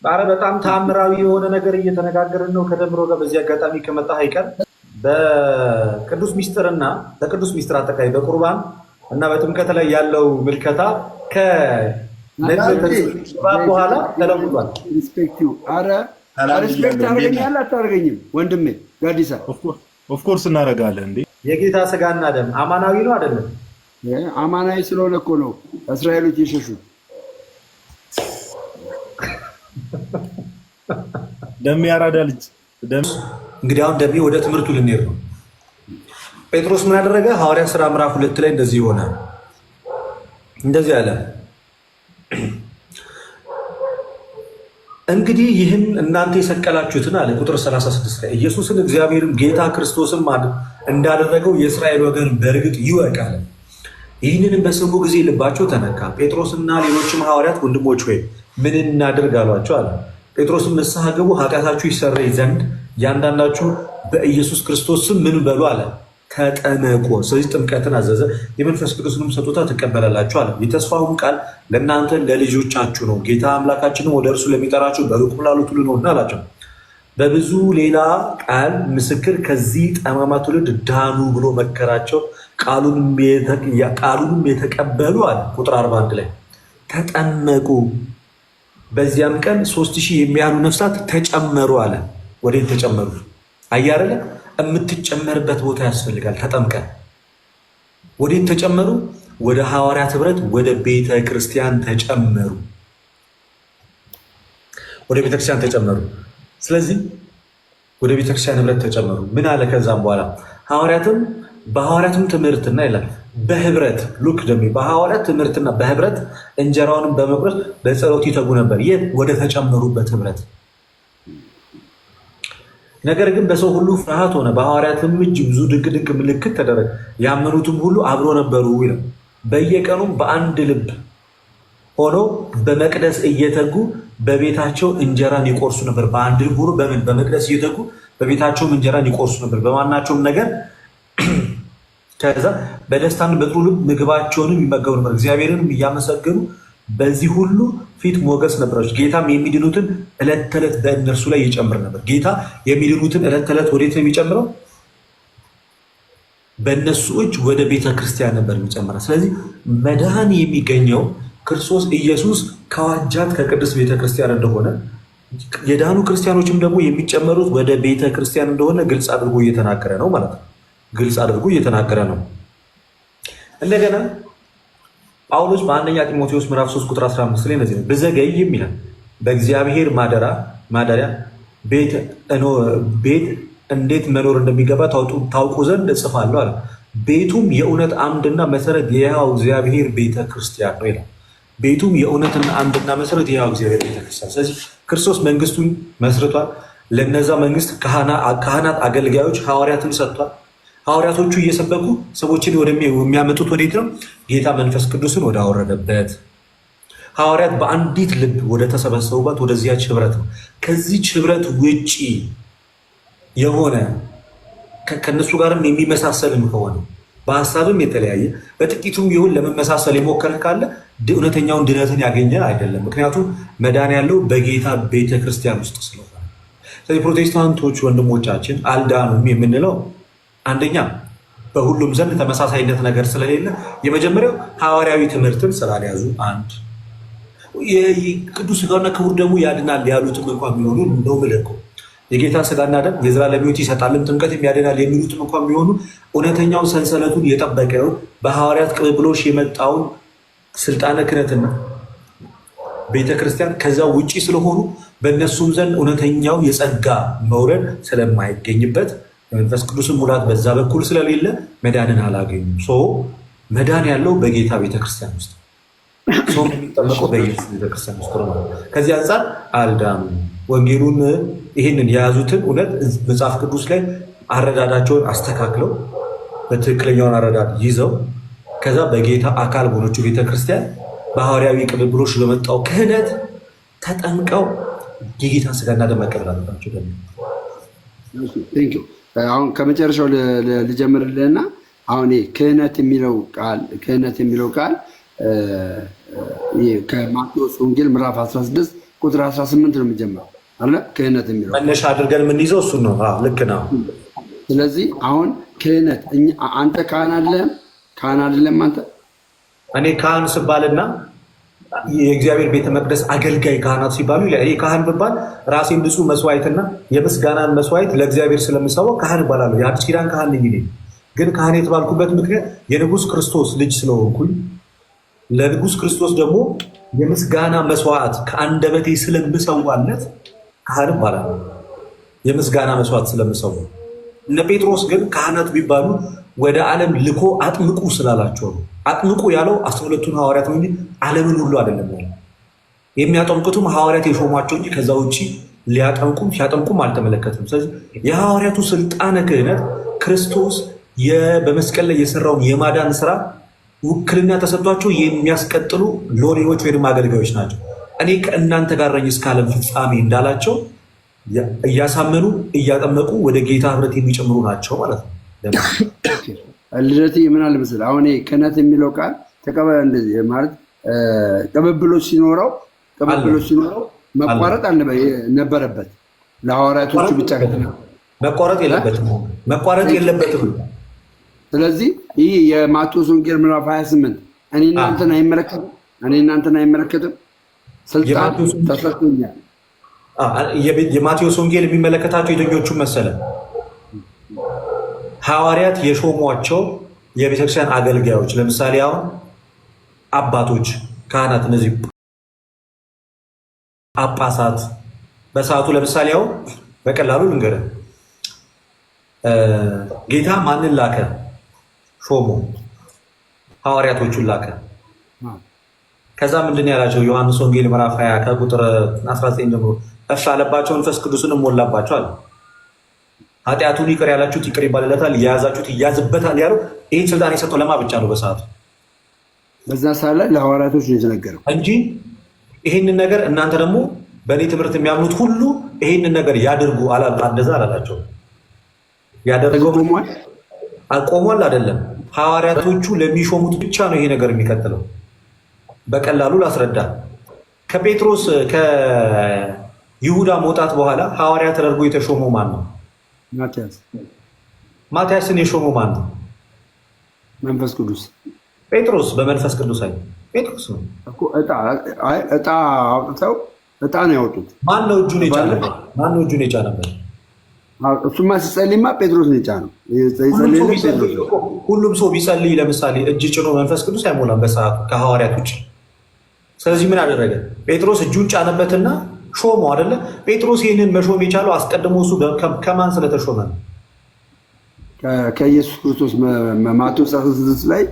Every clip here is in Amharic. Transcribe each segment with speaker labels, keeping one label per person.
Speaker 1: ኧረ በጣም ተአምራዊ የሆነ ነገር እየተነጋገርን ነው ከደምሮ ጋር። በዚህ አጋጣሚ ከመጣ አይቀር በቅዱስ ሚስጥርና በቅዱስ ሚስጥር አጠቃላይ በቁርባን እና በጥምቀት ላይ ያለው ምልከታ በኋላ ተለውጧል።
Speaker 2: ሪስፔክት አደረገኛለህ አታደርገኝም? ወንድሜ ጋዲሳ
Speaker 3: ኦፍኮርስ እናደርጋለን። እንዴ
Speaker 1: የጌታ ስጋና ደም አማናዊ ነው አይደለም?
Speaker 2: አማናዊ ስለሆነ እኮ ነው እስራኤሎች የሸሹት።
Speaker 3: ደም ያራዳ ልጅ ደም።
Speaker 1: እንግዲህ አሁን ደሜ ወደ ትምህርቱ ልንሄድ ነው። ጴጥሮስ ምን ያደረገ? ሐዋርያት ሥራ ምዕራፍ 2 ላይ እንደዚህ ሆነ። እንደዚህ አለ፣ እንግዲህ ይህን እናንተ የሰቀላችሁትን አለ ቁጥር 36 ላይ ኢየሱስን እግዚአብሔርም ጌታ ክርስቶስም እንዳደረገው የእስራኤል ወገን በእርግጥ ይወቃል። ይህንንም በሰሙ ጊዜ ልባቸው ተነካ። ጴጥሮስና ሌሎችም ሐዋርያት ወንድሞች ሆይ ምን እናድርግ አሏቸው አለ። ጴጥሮስም ንስሐ ግቡ፣ ኃጢአታችሁ ይሰረይ ዘንድ እያንዳንዳችሁ በኢየሱስ ክርስቶስ ስም ምን በሉ አለ፣ ተጠመቁ። ስለዚህ ጥምቀትን አዘዘ። የመንፈስ ቅዱስንም ስጦታ ትቀበላላችሁ አለ። የተስፋውም ቃል ለእናንተ ለልጆቻችሁ ነው፣ ጌታ አምላካችንም ወደ እርሱ ለሚጠራችሁ በሩቅም ላሉት ሁሉ ነውና አላቸው። በብዙ ሌላ ቃል ምስክር ከዚህ ጠማማ ትውልድ ዳኑ ብሎ መከራቸው። ቃሉንም የተቀበሉ አለ ቁጥር 41 ላይ ተጠመቁ። በዚያም ቀን 3000 የሚያሉ ነፍሳት ተጨመሩ አለ። ወዴት ተጨመሩ? አያረለ የምትጨመርበት ቦታ ያስፈልጋል። ተጠምቀ ወዴት ተጨመሩ? ወደ ሐዋርያት ህብረት፣ ወደ ቤተ ክርስቲያን ተጨመሩ። ወደ ቤተ ክርስቲያን ተጨመሩ። ስለዚህ ወደ ቤተ ክርስቲያን ህብረት ተጨመሩ። ምን አለ ከዛም በኋላ ሐዋርያትም በሐዋርያትም ትምህርትና ይላል በህብረት ሉክ ደሚ በሐዋርያት ትምህርትና በህብረት እንጀራውንም በመቁረስ በጸሎት ይተጉ ነበር። የት? ወደ ተጨመሩበት ህብረት። ነገር ግን በሰው ሁሉ ፍርሃት ሆነ፣ በሐዋርያትም እጅ ብዙ ድንቅ ድንቅ ምልክት ተደረገ። ያመኑትም ሁሉ አብሮ ነበሩ ይላል። በየቀኑም በአንድ ልብ ሆነው በመቅደስ እየተጉ በቤታቸው እንጀራን ይቆርሱ ነበር። በአንድ ልብ ሆኖ በመቅደስ እየተጉ በቤታቸውም እንጀራን ይቆርሱ ነበር። በማናቸውም ነገር ከዛ በደስታን በጥሩ ልብ ምግባቸውንም ይመገቡ ነበር፣ እግዚአብሔርንም እያመሰገኑ በዚህ ሁሉ ፊት ሞገስ ነበራቸው። ጌታም የሚድኑትን ዕለት ተዕለት በእነርሱ ላይ ይጨምር ነበር። ጌታ የሚድኑትን ዕለት ተዕለት ወዴት ነው የሚጨምረው? በእነሱ እጅ ወደ ቤተ ክርስቲያን ነበር የሚጨምረው። ስለዚህ መድኃኒ የሚገኘው ክርስቶስ ኢየሱስ ከዋጃት ከቅድስት ቤተ ክርስቲያን እንደሆነ፣ የዳኑ ክርስቲያኖችም ደግሞ የሚጨመሩት ወደ ቤተ ክርስቲያን እንደሆነ ግልጽ አድርጎ እየተናገረ ነው ማለት ነው። ግልጽ አድርጎ እየተናገረ ነው። እንደገና ጳውሎስ በአንደኛ ጢሞቴዎስ ምዕራፍ 3 ቁጥር 15 ላይ እንደዚህ ነው፣ ብዘገይም ይላል በእግዚአብሔር ማደሪያ ቤት እንዴት መኖር እንደሚገባ ታውቁ ዘንድ እጽፋለሁ አለ። ቤቱም የእውነት አምድና መሰረት የሕያው እግዚአብሔር ቤተ ክርስቲያን ነው ይላል። ቤቱም የእውነትና አምድና መሰረት የሕያው እግዚአብሔር ቤተ ክርስቲያን። ስለዚህ ክርስቶስ መንግስቱን መስርቷል። ለነዛ መንግስት ካህናት፣ አገልጋዮች፣ ሐዋርያትን ሰጥቷል። ሐዋርያቶቹ እየሰበኩ ሰዎችን የሚያመጡት ወዴት ነው? ጌታ መንፈስ ቅዱስን ወደ አወረደበት፣ ሐዋርያት በአንዲት ልብ ወደ ተሰበሰቡባት ወደዚያች ህብረት ነው። ከዚች ህብረት ውጪ የሆነ ከነሱ ጋርም የሚመሳሰልም ከሆነ በሀሳብም የተለያየ በጥቂቱም ይሁን ለመመሳሰል የሞከረ ካለ እውነተኛውን ድነትን ያገኘ አይደለም። ምክንያቱም መዳን ያለው በጌታ ቤተክርስቲያን ውስጥ ስለሆነ። ስለዚህ ፕሮቴስታንቶች ወንድሞቻችን አልዳኑም የምንለው አንደኛ በሁሉም ዘንድ ተመሳሳይነት ነገር ስለሌለ፣ የመጀመሪያው ሐዋርያዊ ትምህርትን ስላልያዙ፣ አንድ ቅዱስ ሥጋውና ክቡር ደሙ ያድናል ያሉትም እንኳን ቢሆኑ እንደው ምልኮ የጌታ ሥጋና ደም የዘላለም ሕይወት ይሰጣልን ጥምቀት ያድናል የሚሉትም እንኳን ቢሆኑ እውነተኛውን ሰንሰለቱን የጠበቀውን በሐዋርያት ቅብብሎሽ የመጣውን ስልጣነ ክህነትና ቤተክርስቲያን ከዛ ውጪ ስለሆኑ በእነሱም ዘንድ እውነተኛው የጸጋ መውረድ ስለማይገኝበት የመንፈስ ቅዱስን ሙላት በዛ በኩል ስለሌለ መዳንን አላገኙም። መዳን ያለው በጌታ ቤተክርስቲያን ውስጥ፣ ሰው የሚጠመቀው በኢየሱስ ቤተክርስቲያን ውስጥ ነው። ከዚህ አንጻር አልዳኑ። ወንጌሉን ይህንን የያዙትን እውነት መጽሐፍ ቅዱስ ላይ አረዳዳቸውን አስተካክለው በትክክለኛውን አረዳድ ይዘው ከዛ በጌታ አካል በሆነችው ቤተክርስቲያን በሐዋርያዊ ቅብብሎሽ በመጣው ክህነት ተጠምቀው የጌታ ሥጋና ደም መቀበል አለባቸው።
Speaker 2: አሁን ከመጨረሻው ልጀምርልህና አሁን ክህነት የሚለው ቃል ከማቴዎስ ወንጌል ምዕራፍ 16 ቁጥር 18 ነው የሚጀምረው አለ ክህነት የሚለው
Speaker 1: መነሻ አድርገን የምንይዘው እሱ ነው። ልክ ነው።
Speaker 2: ስለዚህ አሁን ክህነት አንተ ካህን አይደለም አንተ
Speaker 1: እኔ ካህን ስባልና የእግዚአብሔር ቤተ መቅደስ አገልጋይ ካህናት ሲባሉ እኔ ካህን ብባል ራሴን ንጹህ መስዋዕትና የምስጋናን መስዋዕት ለእግዚአብሔር ስለምሰዋው ካህን እባላለሁ። የአዲስ ኪዳን ካህን ነኝ። ግን ካህን የተባልኩበት ምክንያት የንጉሥ ክርስቶስ ልጅ ስለሆንኩኝ ለንጉሥ ክርስቶስ ደግሞ የምስጋና መስዋዕት ከአንደበቴ ስለምሰዋለት ካህን እባላለሁ። የምስጋና መስዋዕት ስለምሰዋ። እነ ጴጥሮስ ግን ካህናት ቢባሉ ወደ ዓለም ልኮ አጥምቁ ስላላቸው ነው። አጥምቁ ያለው 12ቱን ሐዋርያት ነው እንጂ ዓለምን ሁሉ አይደለም ያለው። የሚያጠምቁትም ሐዋርያት የሾሟቸው እንጂ ከዛ ውጭ ሲያጠምቁም አልተመለከትም። ስለዚህ የሐዋርያቱ ስልጣነ ክህነት ክርስቶስ በመስቀል ላይ የሰራውን የማዳን ስራ ውክልና ተሰጥቷቸው የሚያስቀጥሉ ሎሌዎች ወይም አገልጋዮች ናቸው። እኔ ከእናንተ ጋር ነኝ እስከ ዓለም ፍጻሜ እንዳላቸው እያሳመኑ እያጠመቁ ወደ ጌታ ህብረት የሚጨምሩ ናቸው ማለት ነው።
Speaker 2: ልደት ምን አለ መሰለህ አሁን ክህነት የሚለው ቃል ተቀበለ እንደዚህ ማለት ቅብብሎች ሲኖረው መቋረጥ ነበረበት። ለሐዋርያቶቹ ብቻ
Speaker 1: መቋረጥ የለበትም።
Speaker 2: ስለዚህ ይህ የማቴዎስ ወንጌል ምዕራፍ 28 እኔ እናንተን አይመለከትም። ስልጣን ተሰጥቶኛል።
Speaker 1: የማቴዎስ ወንጌል የሚመለከታቸው የትኞቹ መሰለ? ሐዋርያት የሾሟቸው የቤተክርስቲያን አገልጋዮች፣ ለምሳሌ አሁን አባቶች፣ ካህናት፣ እነዚህ ጳጳሳት በሰዓቱ ለምሳሌ አሁን በቀላሉ ልንገርህ፣ ጌታ ማንን ላከ? ሾሞ ሐዋርያቶቹን ላከ። ከዛ ምንድን ያላቸው? ዮሐንስ ወንጌል ምዕራፍ 20 ከቁጥር 19 ጀምሮ እፍ አለባቸው መንፈስ ቅዱስንም ሞላባቸው አለ። ኃጢአቱን ይቅር ያላችሁት ይቅር ይባልለታል፣ የያዛችሁት ይያዝበታል ያለው ይህን ስልጣን የሰጠው ለማ ብቻ ነው? በሰዓቱ
Speaker 2: በዛ ሰዓት ላይ ለሐዋርያቶች ነው የተነገረው እንጂ
Speaker 1: ይህንን ነገር እናንተ ደግሞ በእኔ ትምህርት የሚያምኑት ሁሉ ይህንን ነገር ያድርጉ እንደዛ አላላቸው። ያደረገው ቆሟል አይደለም። ሐዋርያቶቹ ለሚሾሙት ብቻ ነው ይሄ ነገር የሚቀጥለው። በቀላሉ ላስረዳ። ከጴጥሮስ ከይሁዳ መውጣት በኋላ ሐዋርያ ተደርጎ የተሾመው ማን ነው? ማትያስን የሾመው ማን ነው?
Speaker 2: መንፈስ ቅዱስ።
Speaker 1: ጴጥሮስ በመንፈስ ቅዱስ አይ ጴጥሮስ ነው
Speaker 2: እኮ እጣ አውጥተው እጣ ነው ያወጡት።
Speaker 1: ማን ነው እጁን የጫነበት?
Speaker 2: እሱማ ሲጸልይማ ጴጥሮስ ነው የጫነው።
Speaker 1: ሁሉም ሰው ቢጸልይ ለምሳሌ እጅ ጭኖ መንፈስ ቅዱስ አይሞላም በሰዓቱ ከሐዋርያት ውጭ። ስለዚህ ምን አደረገ? ጴጥሮስ እጁን ጫነበትና ሾሞ አይደለ? ጴጥሮስ ይህንን መሾም የቻለው አስቀድሞ እሱ ከማን ስለተሾመ ነው?
Speaker 2: ከኢየሱስ ክርስቶስ ማቴዎስ 16 ላይ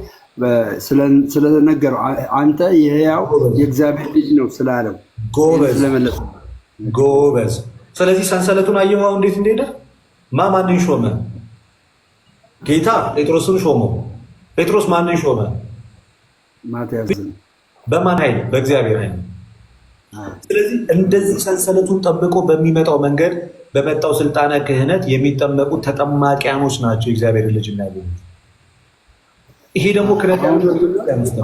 Speaker 2: ስለነገረው አንተ የሕያው የእግዚአብሔር ልጅ ነው ስላለው
Speaker 1: ጎበዝ። ስለዚህ ሰንሰለቱን አየኸው እንዴት እንደሄደ? ማንን ሾመ? ጌታ ጴጥሮስን ሾመው። ጴጥሮስ ማንን ሾመ?
Speaker 2: ማትያስን።
Speaker 1: በማን ኃይል? በእግዚአብሔር ኃይል። ስለዚህ እንደዚህ ሰንሰለቱን ጠብቆ በሚመጣው መንገድ በመጣው ስልጣነ ክህነት የሚጠመቁት ተጠማቂያኖች ናቸው የእግዚአብሔር ልጅ እናያገኙት። ይሄ ደግሞ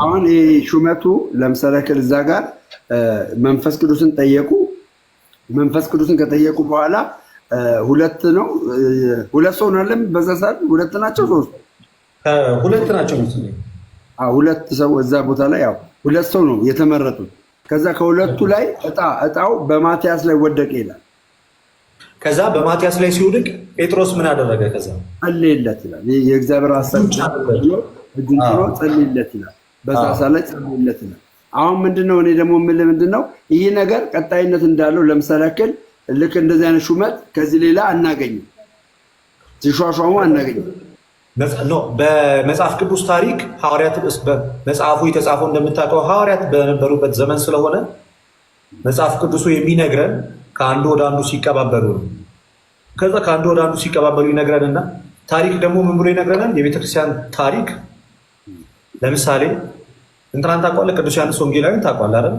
Speaker 2: አሁን ሹመቱ ለምሳሌ እዛ ጋር መንፈስ ቅዱስን ጠየቁ። መንፈስ ቅዱስን ከጠየቁ በኋላ ሁለት ሰው ነው አለም። በዛ ሰዓት ሁለት ናቸው
Speaker 1: ሁለት ናቸው።
Speaker 2: ሁለት ሰው እዛ ቦታ ላይ ያው ሁለት ሰው ነው የተመረጡት። ከዛ ከሁለቱ ላይ እጣው በማትያስ ላይ ወደቀ ይላል።
Speaker 1: ከዛ በማትያስ ላይ ሲወድቅ ጴጥሮስ ምን አደረገ? ከዛ
Speaker 2: ጸልይለት ይላል። የእግዚአብሔር ሐሳብ እጁን ጭኖ ጸልይለት ይላል። በዛ ሰዓት ላይ ጸልይለት ይላል። አሁን ምንድነው እኔ ደግሞ የምልህ ምንድነው ይህ ነገር ቀጣይነት እንዳለው ለምሳሌ ያክል ልክ እንደዚህ አይነት ሹመት ከዚህ ሌላ አናገኝም። ሲሿሿሙ አናገኝም።
Speaker 1: በመጽሐፍ ቅዱስ ታሪክ ሐዋርያት መጽሐፉ የተጻፈው እንደምታውቀው ሐዋርያት በነበሩበት ዘመን ስለሆነ መጽሐፍ ቅዱሱ የሚነግረን ከአንዱ ወደ አንዱ ሲቀባበሉ ነው። ከዛ ከአንዱ ወደ አንዱ ሲቀባበሉ ይነግረንና ታሪክ ደግሞ ምን ብሎ ይነግረናል? የቤተክርስቲያን ታሪክ ለምሳሌ እንትናን ታውቀዋለህ? ቅዱስ ዮሐንስ ወንጌላዊን ታውቀዋለህ አይደል?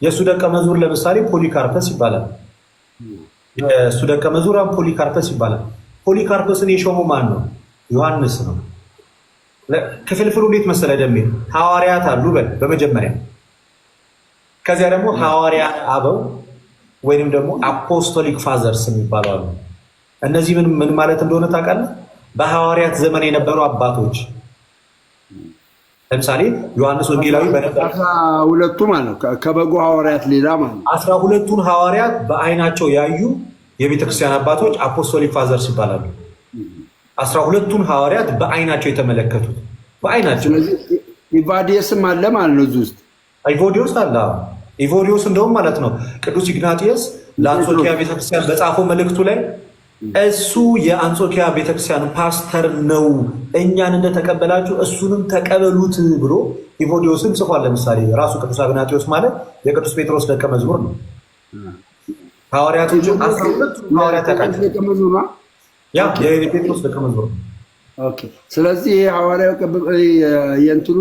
Speaker 1: የእሱ ደቀ መዝሙር ለምሳሌ ፖሊካርፐስ ይባላል። የእሱ ደቀ መዝሙር ፖሊካርፐስ ይባላል። ፖሊካርፐስን የሾመው ማን ነው? ዮሐንስ ነው። ክፍልፍሉ እንዴት መሰለህ ደሜ? ሐዋርያት አሉ በመጀመሪያ ከዚያ ደግሞ ሐዋርያ አበው ወይንም ደግሞ አፖስቶሊክ ፋዘርስ የሚባሉ አሉ። እነዚህ ምን ማለት እንደሆነ ታውቃለህ? በሐዋርያት ዘመን የነበሩ አባቶች። ለምሳሌ ዮሐንስ ወንጌላዊ በነበር
Speaker 2: 12ቱ ማለት ነው፣ ከበጎ ሐዋርያት ሌላ ማለት ነው።
Speaker 1: 12ቱን ሐዋርያት በአይናቸው ያዩ የቤተክርስቲያን አባቶች አፖስቶሊክ ፋዘርስ ይባላሉ። 12ቱን ሐዋርያት በአይናቸው የተመለከቱት በአይናቸው።
Speaker 2: ስለዚህ ኢቫዲየስም አለ ማለት ነው እዚህ ውስጥ።
Speaker 1: ኢቮዲዮስ አለ። ኢቮዲዮስ እንደውም ማለት ነው ቅዱስ ኢግናጢየስ ለአንጾኪያ ቤተክርስቲያን በጻፈው መልእክቱ ላይ እሱ የአንጾኪያ ቤተክርስቲያን ፓስተር ነው፣ እኛን እንደተቀበላችሁ እሱንም ተቀበሉት ብሎ ኢቮዲዮስን ጽፏል። ለምሳሌ ራሱ ቅዱስ ኢግናጢዮስ ማለት የቅዱስ ጴጥሮስ ደቀ መዝሙር ነው። ሐዋርያቶች 12 ሐዋርያት ያ የጴጥሮስ ደቀ መዝሙር ነው።
Speaker 2: ኦኬ። ስለዚህ ይሄ ሐዋርያው የእንትኑ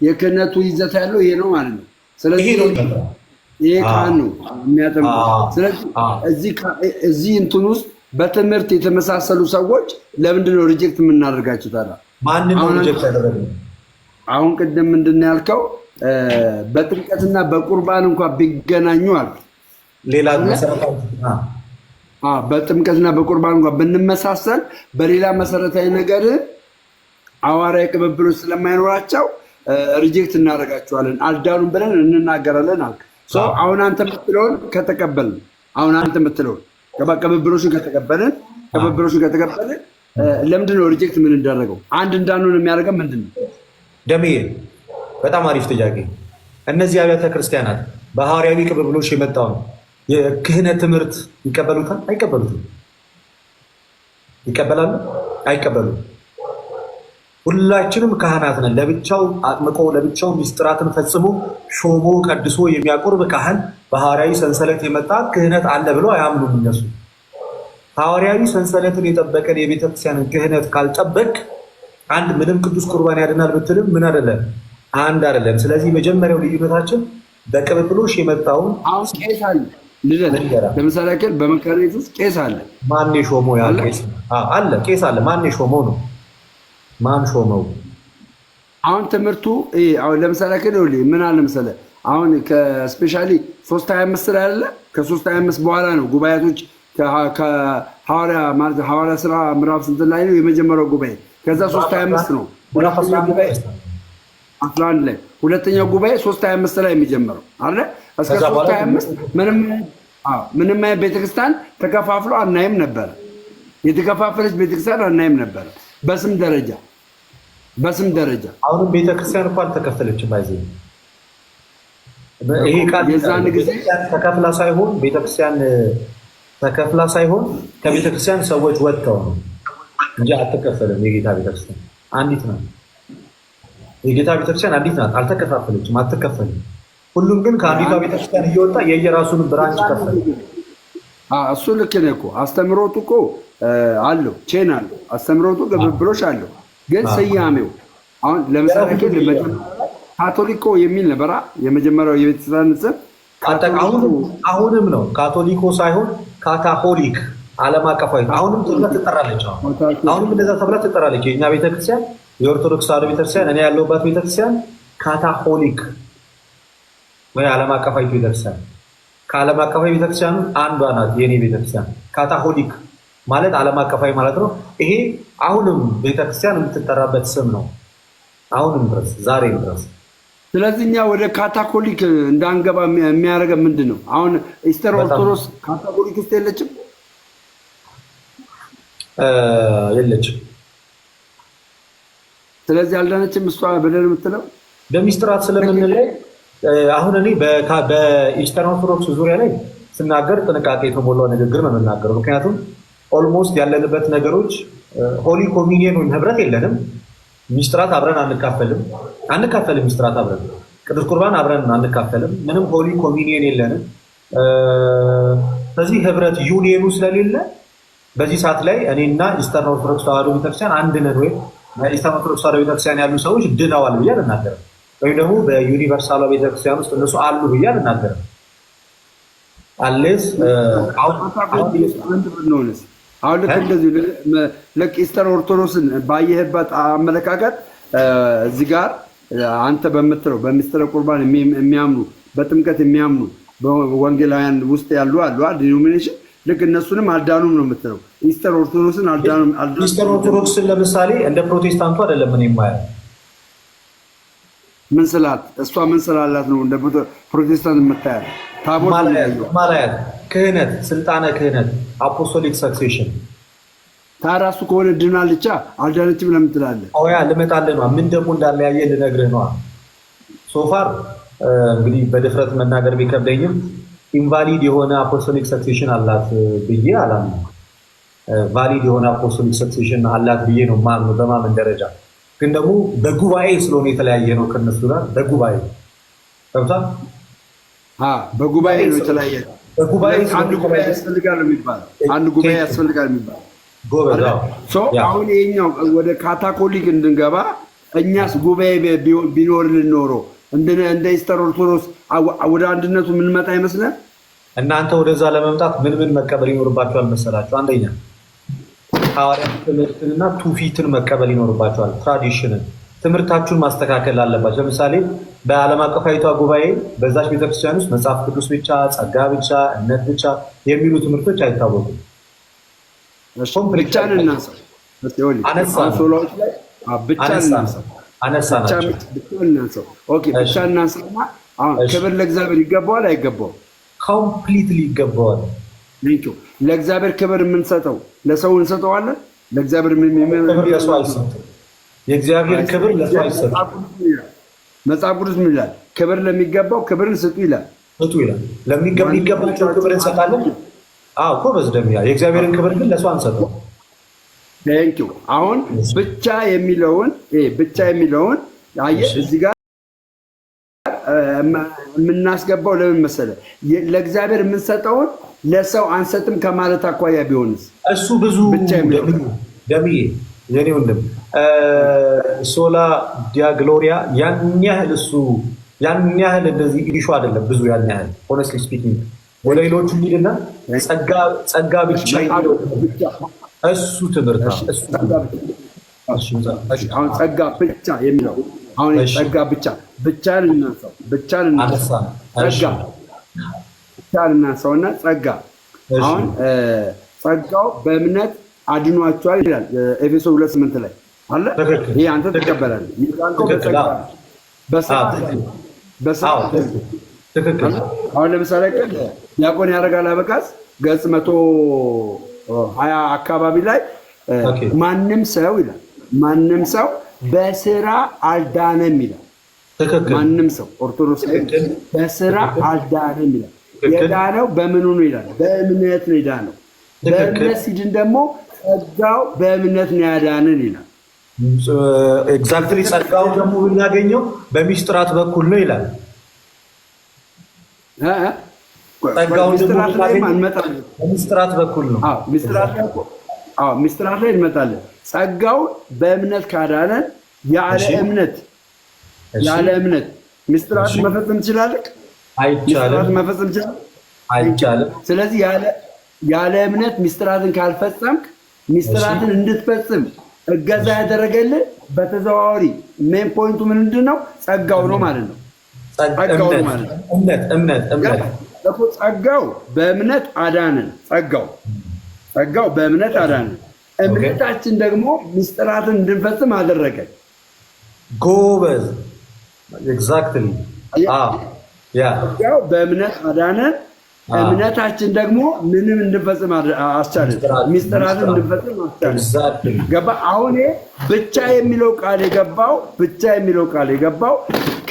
Speaker 2: የክህነቱ ይዘት ያለው ይሄ ነው ማለት ነው። ስለዚህ ይሄ ካህን ነው የሚያጠምቀው። ስለዚህ እዚህ እንትን ውስጥ በትምህርት የተመሳሰሉ ሰዎች ለምንድን ነው ሪጀክት የምናደርጋቸው ታዲያ?
Speaker 1: ማንን ነው ሪጀክት ያደረገው?
Speaker 2: አሁን ቅድም ምንድን ነው ያልከው? በጥምቀትና በቁርባን እንኳን ቢገናኙ አሉ
Speaker 1: ሌላ መሰረታዊ
Speaker 2: በጥምቀትና በቁርባን እንኳን ብንመሳሰል በሌላ መሰረታዊ ነገር ሐዋርያዊ ቅብብሎች ስለማይኖራቸው ሪጀክት እናደርጋቸዋለን፣ አልዳኑም ብለን እንናገራለን አልክ። አሁን አንተ የምትለውን ከተቀበልን ቅብብሎችን ከተቀበልን ለምንድን ነው ሪጀክት የምንደረገው? አንድ እንዳንሆን የሚያደርገን ምንድን ነው?
Speaker 1: ደሜ በጣም አሪፍ ጥያቄ። እነዚህ አብያተ ክርስቲያናት በሐዋርያዊ ቅብብሎች የመጣው ነው የክህነት ትምህርት ይቀበሉታል? አይቀበሉትም። ይቀበላሉ? አይቀበሉም። ሁላችንም ካህናት ነን። ለብቻው አጥምቆ ለብቻው ሚስጥራትን ፈጽሞ ሾሞ ቀድሶ የሚያቆርብ ካህን በሐዋርያዊ ሰንሰለት የመጣ ክህነት አለ ብለው አያምኑም እነሱ። ሐዋርያዊ ሰንሰለትን የጠበቀን የቤተክርስቲያንን ክህነት ካልጠበቅ አንድ ምንም ቅዱስ ቁርባን ያድናል ብትልም ምን አይደለም አንድ አይደለም። ስለዚህ መጀመሪያው ልዩነታችን በቅብብሎሽ የመጣውን
Speaker 2: አሁን ቄስ አለ ለምሳሌ ያክል በመካነ ኢየሱስ ቄስ አለ።
Speaker 1: ማን የሾመው? ያ ቄስ አለ። ቄስ አለ። ማን የሾመው ነው? ማን ሾመው?
Speaker 2: አሁን ትምህርቱ አሁን ለምሳሌ ያክል ምን አለ መሰለህ፣ አሁን ከስፔሻሊ 325 ላይ አለ። ከ325 በኋላ ነው ጉባኤቶች ከሐዋርያ ማለት ሐዋርያ ስራ ምዕራፍ ስንት ላይ ነው የመጀመሪያው ጉባኤ? ከዛ 325 ነው። ሁለተኛው ጉባኤ 11 ላይ ሁለተኛው ጉባኤ 325 ላይ የሚጀምረው አለ። እስከ 325 ምንም አይነት ቤተክርስቲያን ተከፋፍሎ አናይም ነበረ። የተከፋፈለች ቤተክርስቲያን አናይም ነበረ በስም ደረጃ።
Speaker 1: አሁንም ቤተክርስቲያን እንኳን ተከፈለችም አይዘ ይሄ ቃል የዛን ጊዜ ተከፍላ ሳይሆን ቤተክርስቲያን ተከፍላ ሳይሆን ከቤተክርስቲያን ሰዎች ወጥተው ነው እንጂ አትከፈልም። የጌታ ቤተክርስቲያን አንዲት ናት። የጌታ ቤተክርስቲያን አንዲት ናት። አልተከፋፈለችም፣ አትከፈልም። ሁሉም ግን ከአንዲቷ ቤተክርስቲያን እየወጣ የየራሱን ብራንች ከፈለ።
Speaker 2: እሱ ልክ ነህ እኮ አስተምሮቱ እኮ አለው፣ ቼን አለው፣ አስተምሮቱ ቅብብሎሽ አለው። ግን ስያሜው አሁን ለምሳሌ ካቶሊኮ የሚል ነበራ የመጀመሪያው የቤተክርስቲያን ስም።
Speaker 1: አሁንም ነው ካቶሊኮ ሳይሆን ካታሆሊክ ዓለም አቀፋዊ አሁንም ተብላ ትጠራለች። አሁንም እንደዛ ተብላ ትጠራለች። የእኛ ቤተክርስቲያን የኦርቶዶክስ ተዋሕዶ ቤተክርስቲያን እኔ ያለሁባት ቤተክርስቲያን ካታሆሊክ ወይ ዓለም አቀፋዊ ቤተክርስቲያን ከዓለም አቀፋዊ ቤተክርስቲያኑ አንዷ ናት የኔ ቤተክርስቲያን። ካታሆሊክ ማለት ዓለም አቀፋዊ ማለት ነው። ይሄ አሁንም ቤተክርስቲያን የምትጠራበት ስም ነው፣ አሁንም ድረስ ዛሬም ድረስ።
Speaker 2: ስለዚህ እኛ ወደ ካታኮሊክ እንዳንገባ የሚያደርገን ምንድን ነው? አሁን ኢስተር ኦርቶዶክስ ካታኮሊክ ውስጥ የለችም
Speaker 1: የለችም።
Speaker 2: ስለዚህ አልዳነችም እሷ ብለን የምትለው
Speaker 1: በሚስጥራት ስለምንለይ አሁን እኔ በኢስተርን ኦርቶዶክስ ዙሪያ ላይ ስናገር ጥንቃቄ የተሞላው ንግግር ነው የምናገረው። ምክንያቱም ኦልሞስት ያለንበት ነገሮች ሆሊ ኮሚኒየን ወይም ህብረት የለንም። ሚስጥራት አብረን አንካፈልም። ሚስጥራት አብረን ቅዱስ ቁርባን አብረን አንካፈልም። ምንም ሆሊ ኮሚኒየን የለንም። ስለዚህ ህብረት ዩኒየኑ ስለሌለ በዚህ ሰዓት ላይ እኔና ኢስተርን ኦርቶዶክስ ተዋሕዶ ቤተክርስቲያን አንድ ነን ወይም ኢስተርን ኦርቶዶክስ ተዋሕዶ ቤተክርስቲያን ያሉ ሰዎች ድነዋል ብዬ አልናገርም። ወይም ደግሞ በዩኒቨርሳሏ ቤተክርስቲያን ውስጥ እነሱ አሉ ብዬ አልናገርም። አሌስ
Speaker 2: አሁን ልክ እንደዚህ ልክ ኢስተርን ኦርቶዶክስን ባየህበት አመለካከት እዚህ ጋር አንተ በምትለው በሚስጥረ ቁርባን የሚያምኑ በጥምቀት የሚያምኑ በወንጌላውያን ውስጥ ያሉ አሉ ዲኖሚኔሽን ልክ እነሱንም አልዳኑም ነው የምትለው። ኢስተር ኦርቶዶክስን አልዳኑም።
Speaker 1: ኢስተር ኦርቶዶክስን ለምሳሌ እንደ ፕሮቴስታንቱ አይደለም ምን የማያል
Speaker 2: ምን ስላት እሷ ምን ስላላት ነው እንደ ፕሮቴስታንት የምታያል? ታቦት
Speaker 1: ማላያት ክህነት፣ ስልጣነ ክህነት፣ አፖስቶሊክ ሰክሴሽን
Speaker 2: ታራሱ ከሆነ ድናልቻ አልዳነችም ለምን ትላለህ?
Speaker 1: አውያ ልመጣልህ ነው። ምን ደግሞ እንዳለያየ ልነግርህ ነው። ሶፋር እንግዲህ በድፍረት መናገር ቢከብደኝም ኢንቫሊድ የሆነ አፖስቶሊክ ሰክሴሽን አላት ብዬ አላምንም። ቫሊድ የሆነ አፖስቶሊክ ሰክሴሽን አላት ብዬ ነው ማምነው በማመን ደረጃ። ግን ደግሞ በጉባኤ ስለሆነ የተለያየ ነው ከነሱ ጋር በጉባኤ ገብቷል።
Speaker 2: በጉባኤ ነው የተለያየ።
Speaker 1: በጉባኤ
Speaker 2: አንድ ጉባኤ ያስፈልጋል የሚባል አንድ ጉባኤ ያስፈልጋል የሚባል አሁን ይኸኛው ወደ ካታኮሊክ እንድንገባ እኛስ ጉባኤ ቢኖርልን ኖሮ እንደ ኢስተር ኦርቶዶክስ ወደ አንድነቱ የምንመጣ ይመስላል።
Speaker 1: እናንተ ወደዛ ለመምጣት ምን መቀበል ይኖርባቸዋል መሰላችሁ? አንደኛ ሐዋርያት ትምህርትንና ትውፊትን መቀበል ይኖርባቸዋል። ትራዲሽንን፣ ትምህርታችሁን ማስተካከል አለባቸው። ለምሳሌ በዓለም አቀፋዊቷ ጉባኤ በዛች ቤተክርስቲያን ውስጥ መጽሐፍ ቅዱስ ብቻ፣ ጸጋ ብቻ፣ እምነት ብቻ የሚሉ ትምህርቶች አይታወቁም።
Speaker 2: ብቻን እናንሳው ብቻ እናንሳውና ክብር ለእግዚአብሔር ይገባዋል አይገባውም?
Speaker 1: ኮምፕሊትሊ ይገባዋል።
Speaker 2: ለእግዚአብሔር ክብር የምንሰጠው ለሰው እንሰጠዋለን። ለእግዚአብሔር
Speaker 1: ለሰው አይሰጥም። የእግዚአብሔር ክብር ለሰው አይሰጥም።
Speaker 2: መጽሐፍ ቅዱስ ምን ይላል? ክብር ለሚገባው ክብርን ስጡ ይላል።
Speaker 1: ለሚገባቸው ክብር እንሰጣለን። እኮ በዝደሚያ የእግዚአብሔርን ክብር ግን ለሰው አንሰጠው።
Speaker 2: አሁን ብቻ የሚለውን አየህ እዚህ ጋር የምናስገባው ለምን መሰለህ? ለእግዚአብሔር የምንሰጠውን ለሰው አንሰጥም ከማለት አኳያ ቢሆንስ?
Speaker 1: እሱ ብዙ ደምዬ የኔ ወንድም ሶላ ዲያግሎሪያ ያን ያህል እንደዚህ ኢሹ አይደለም። ብዙ ያን ያህል ሆነስትሊ ስፒኪንግ ወደ ሌሎቹ ሂድና ጸጋ ብቻ እሱ ትምህርት
Speaker 2: አሁን ጸጋ ብቻ የሚለው አሁን ጸጋ ብቻን እናንሳውና ጸጋ አሁን ጸጋው በእምነት አድኗቸዋል ይላል ኤፌሶ 2:8 ላይ አለ። ይሄ አንተ ትቀበላለህ። አሁን ለምሳሌ ዲያቆን ያደርጋል አበቃስ ገጽ 120 አካባቢ ላይ ማንም ሰው ይላል ማንም ሰው በስራ አልዳነም ይላል። ማንም ሰው ኦርቶዶክስ በስራ አልዳነም ይላል። የዳነው በምኑ ነው ይላል? በእምነት ነው የዳነው። በእምነት ሲድን ደግሞ ጸጋው በእምነት ነው ያዳነን ይላል።
Speaker 1: ኤግዛክትሊ ጸጋው ደግሞ የምናገኘው በሚስጥራት በኩል ነው ይላል። ሚስጥራት በኩል ነው።
Speaker 2: ሚስጥራት ላይ እንመጣለን። ጸጋው በእምነት ካዳነን ያለ እምነት ሚስጥራት መፈጸም ትችላለህ?
Speaker 1: አይቻልም።
Speaker 2: ስለዚህ ያለ እምነት ሚስጥራትን ካልፈጸምክ ሚስጥራትን እንድትፈጽም እገዛ ያደረገልህ በተዘዋዋሪ ሜን ፖይንቱ ምንድን ነው? ጸጋው ነው ማለት ነው። ጸጋው በእምነት አዳነን። ጸጋው በእምነት አዳነን። እምነታችን ደግሞ ሚስጥራትን እንድንፈጽም አደረገን።
Speaker 1: ጎበዝ። ኤግዛክትሊ
Speaker 2: ጸጋው በእምነት አዳነን። እምነታችን ደግሞ ምንም እንድንፈጽም አስቻለን። ሚስጥራትን እንድንፈጽም አስቻለን። ገባ? አሁን ብቻ የሚለው ቃል የገባው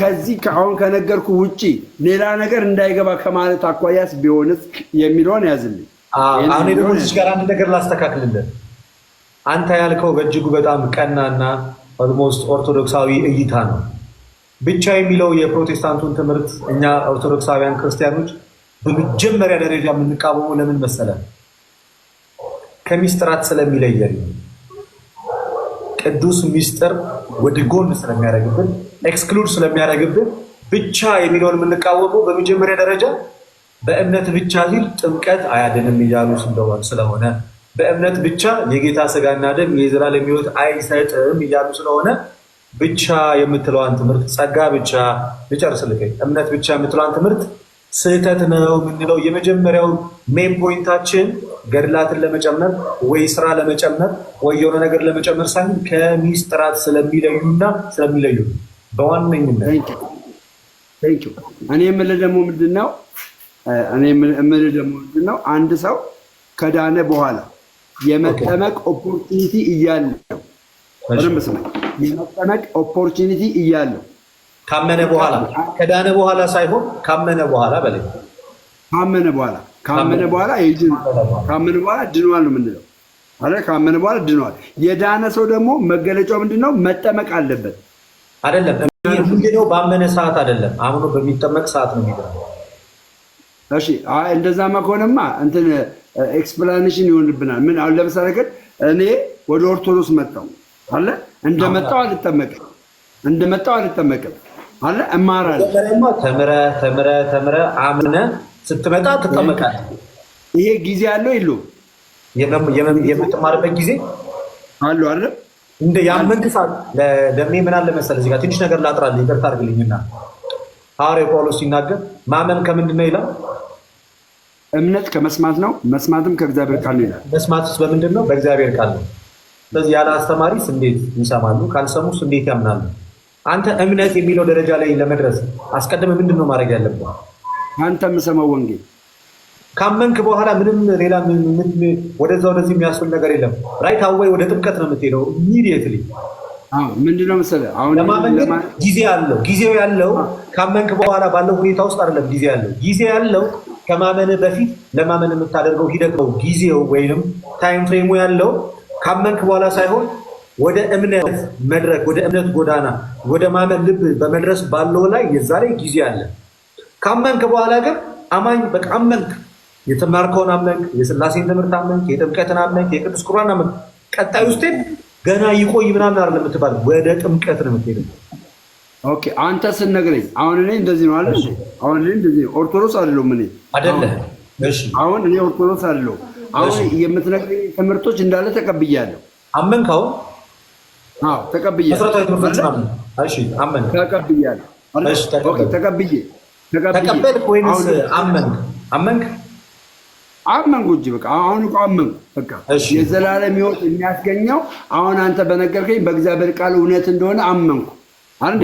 Speaker 2: ከዚህ አሁን ከነገርኩ ውጪ ሌላ ነገር እንዳይገባ ከማለት አኳያስ ቢሆንስ የሚለውን ያዝልኝ።
Speaker 1: አሁን ደግሞ እዚህ ጋር አንድ ነገር ላስተካክልልን። አንተ ያልከው በእጅጉ በጣም ቀናና ኦልሞስት ኦርቶዶክሳዊ እይታ ነው። ብቻ የሚለው የፕሮቴስታንቱን ትምህርት እኛ ኦርቶዶክሳውያን ክርስቲያኖች በመጀመሪያ ደረጃ የምንቃወመው ለምን መሰለህ? ከሚስጥራት ስለሚለየን ቅዱስ ሚስጥር ወደ ጎን ስለሚያደርግብን ኤክስክሉድ ስለሚያደርግብን ብቻ የሚለውን የምንቃወመው በመጀመሪያ ደረጃ በእምነት ብቻ ሲል ጥምቀት አያድንም እያሉ ስለሆነ በእምነት ብቻ የጌታ ስጋና ደም የዘላለም ሕይወት አይሰጥም እያሉ ስለሆነ ብቻ የምትለዋን ትምህርት ጸጋ ብቻ ልጨርስልህ፣ እምነት ብቻ የምትለዋን ትምህርት ስህተት ነው የምንለው የመጀመሪያው ሜን ፖይንታችን ገድላትን ለመጨመር ወይ ስራ ለመጨመር ወይ የሆነ ነገር ለመጨመር ሳይሆን ከሚስጥራት ስለሚለዩና ስለሚለዩ በዋነኝነት
Speaker 2: እኔ የምልህ ደግሞ ምንድነው አንድ ሰው ከዳነ በኋላ የመጠመቅ ኦፖርቹኒቲ እያለው የመጠመቅ ኦፖርቹኒቲ እያለው
Speaker 1: ካመነ በኋላ ከዳነ በኋላ ሳይሆን ካመነ በኋላ በላይ ካመነ በኋላ ድኗል ነው የምንለው አይደል? ካመነ በኋላ ድኗል። የዳነ ሰው ደግሞ መገለጫው ምንድነው? መጠመቅ አለበት አይደለም? ምንድነው? ባመነ ሰዓት አይደለም፣ አምኖ በሚጠመቅ ሰዓት ነው የሚድነው።
Speaker 2: እሺ እንደዛማ ከሆነማ እንትን ኤክስፕላኔሽን ይሆንብናል። ምን አሁን ለምሳሌ ግን እኔ ወደ ኦርቶዶክስ መጣሁ አለ እንደመጣሁ አልጠመቅም አለ እማራለሁ። ተምረህ አምነህ ስትመጣ ትጠመቃለህ። ይሄ ጊዜ አለው የለውም?
Speaker 1: የምትማርበት ጊዜ
Speaker 2: አለው አይደል?
Speaker 1: እንደ ያመንክ ሰዓት ለደሜ ምን አለ መሰለህ፣ እዚህ ጋር ትንሽ ነገር ላጥራልህ፣ ይቅርታ አድርግልኝና ሐዋርያው ጳውሎስ ሲናገር ማመን ከምንድን ነው ይላል?
Speaker 2: እምነት ከመስማት ነው፣ መስማትም ከእግዚአብሔር ቃል ነው ይላል።
Speaker 1: መስማትስ በምንድን ነው? በእግዚአብሔር ቃል ነው። ስለዚህ ያለ አስተማሪስ እንዴት ይሰማሉ? ካልሰሙስ እንዴት ያምናሉ? አንተ እምነት የሚለው ደረጃ ላይ ለመድረስ አስቀድመህ ምንድን ነው ማድረግ ያለብህ?
Speaker 2: አንተ የምሰማው ወንጌል
Speaker 1: ካመንክ በኋላ ምንም ሌላ ወደዛ ወደዚህ የሚያስብል ነገር የለም። ራይት አወይ ወደ ጥምቀት ነው የምትሄደው ኢሚዲየትሊ።
Speaker 2: ምንድነው መሰለህ አሁን
Speaker 1: ለማመን ጊዜ አለው። ጊዜው ያለው ካመንክ በኋላ ባለው ሁኔታ ውስጥ አይደለም። ጊዜ ያለው ከማመን በፊት ለማመን የምታደርገው ሂደት ነው። ጊዜው ወይንም ታይም ፍሬሙ ያለው ካመንክ በኋላ ሳይሆን ወደ እምነት መድረክ፣ ወደ እምነት ጎዳና፣ ወደ ማመን ልብ በመድረስ ባለው ላይ የዛሬ ጊዜ አለ። ካመንክ በኋላ ግን አማኝ በቃ አመንክ፣ የተማርከውን አመንክ፣ የሥላሴን ትምህርት አመንክ፣ የጥምቀትን አመንክ፣ የቅዱስ ቁርባን አመንክ። ቀጣዩ ስቴፕ ገና ይቆይ ምናምን አይደለም የምትባል ወደ ጥምቀት ነው የምትሄደው።
Speaker 2: ኦኬ አንተ ስነግረኝ አሁን እኔ እንደዚህ ነው አይደል? አሁን እኔ እንደዚህ ኦርቶዶክስ አይደለሁም እኔ
Speaker 1: አይደለም። እሺ
Speaker 2: አሁን እኔ ኦርቶዶክስ አይደለሁም። አሁን የምትነግረኝ ትምህርቶች እንዳለ ተቀብያለሁ።
Speaker 1: አመንክ? አሁን
Speaker 2: አዎ ተቀብያለሁ።
Speaker 1: መሰረታዊ ትምህርቶች አመንክ? እሺ አመንክ?
Speaker 2: ተቀብያለሁ።
Speaker 1: እሺ
Speaker 2: ተቀበልክ
Speaker 1: ወይንስ አመንክ?
Speaker 2: አመንኩ እንጂ በቃ አሁን እኮ አመንኩ። በቃ የዘላለም ሕይወት የሚያስገኘው አሁን አንተ በነገርከኝ በእግዚአብሔር ቃል እውነት እንደሆነ አመንኩ። አንዴ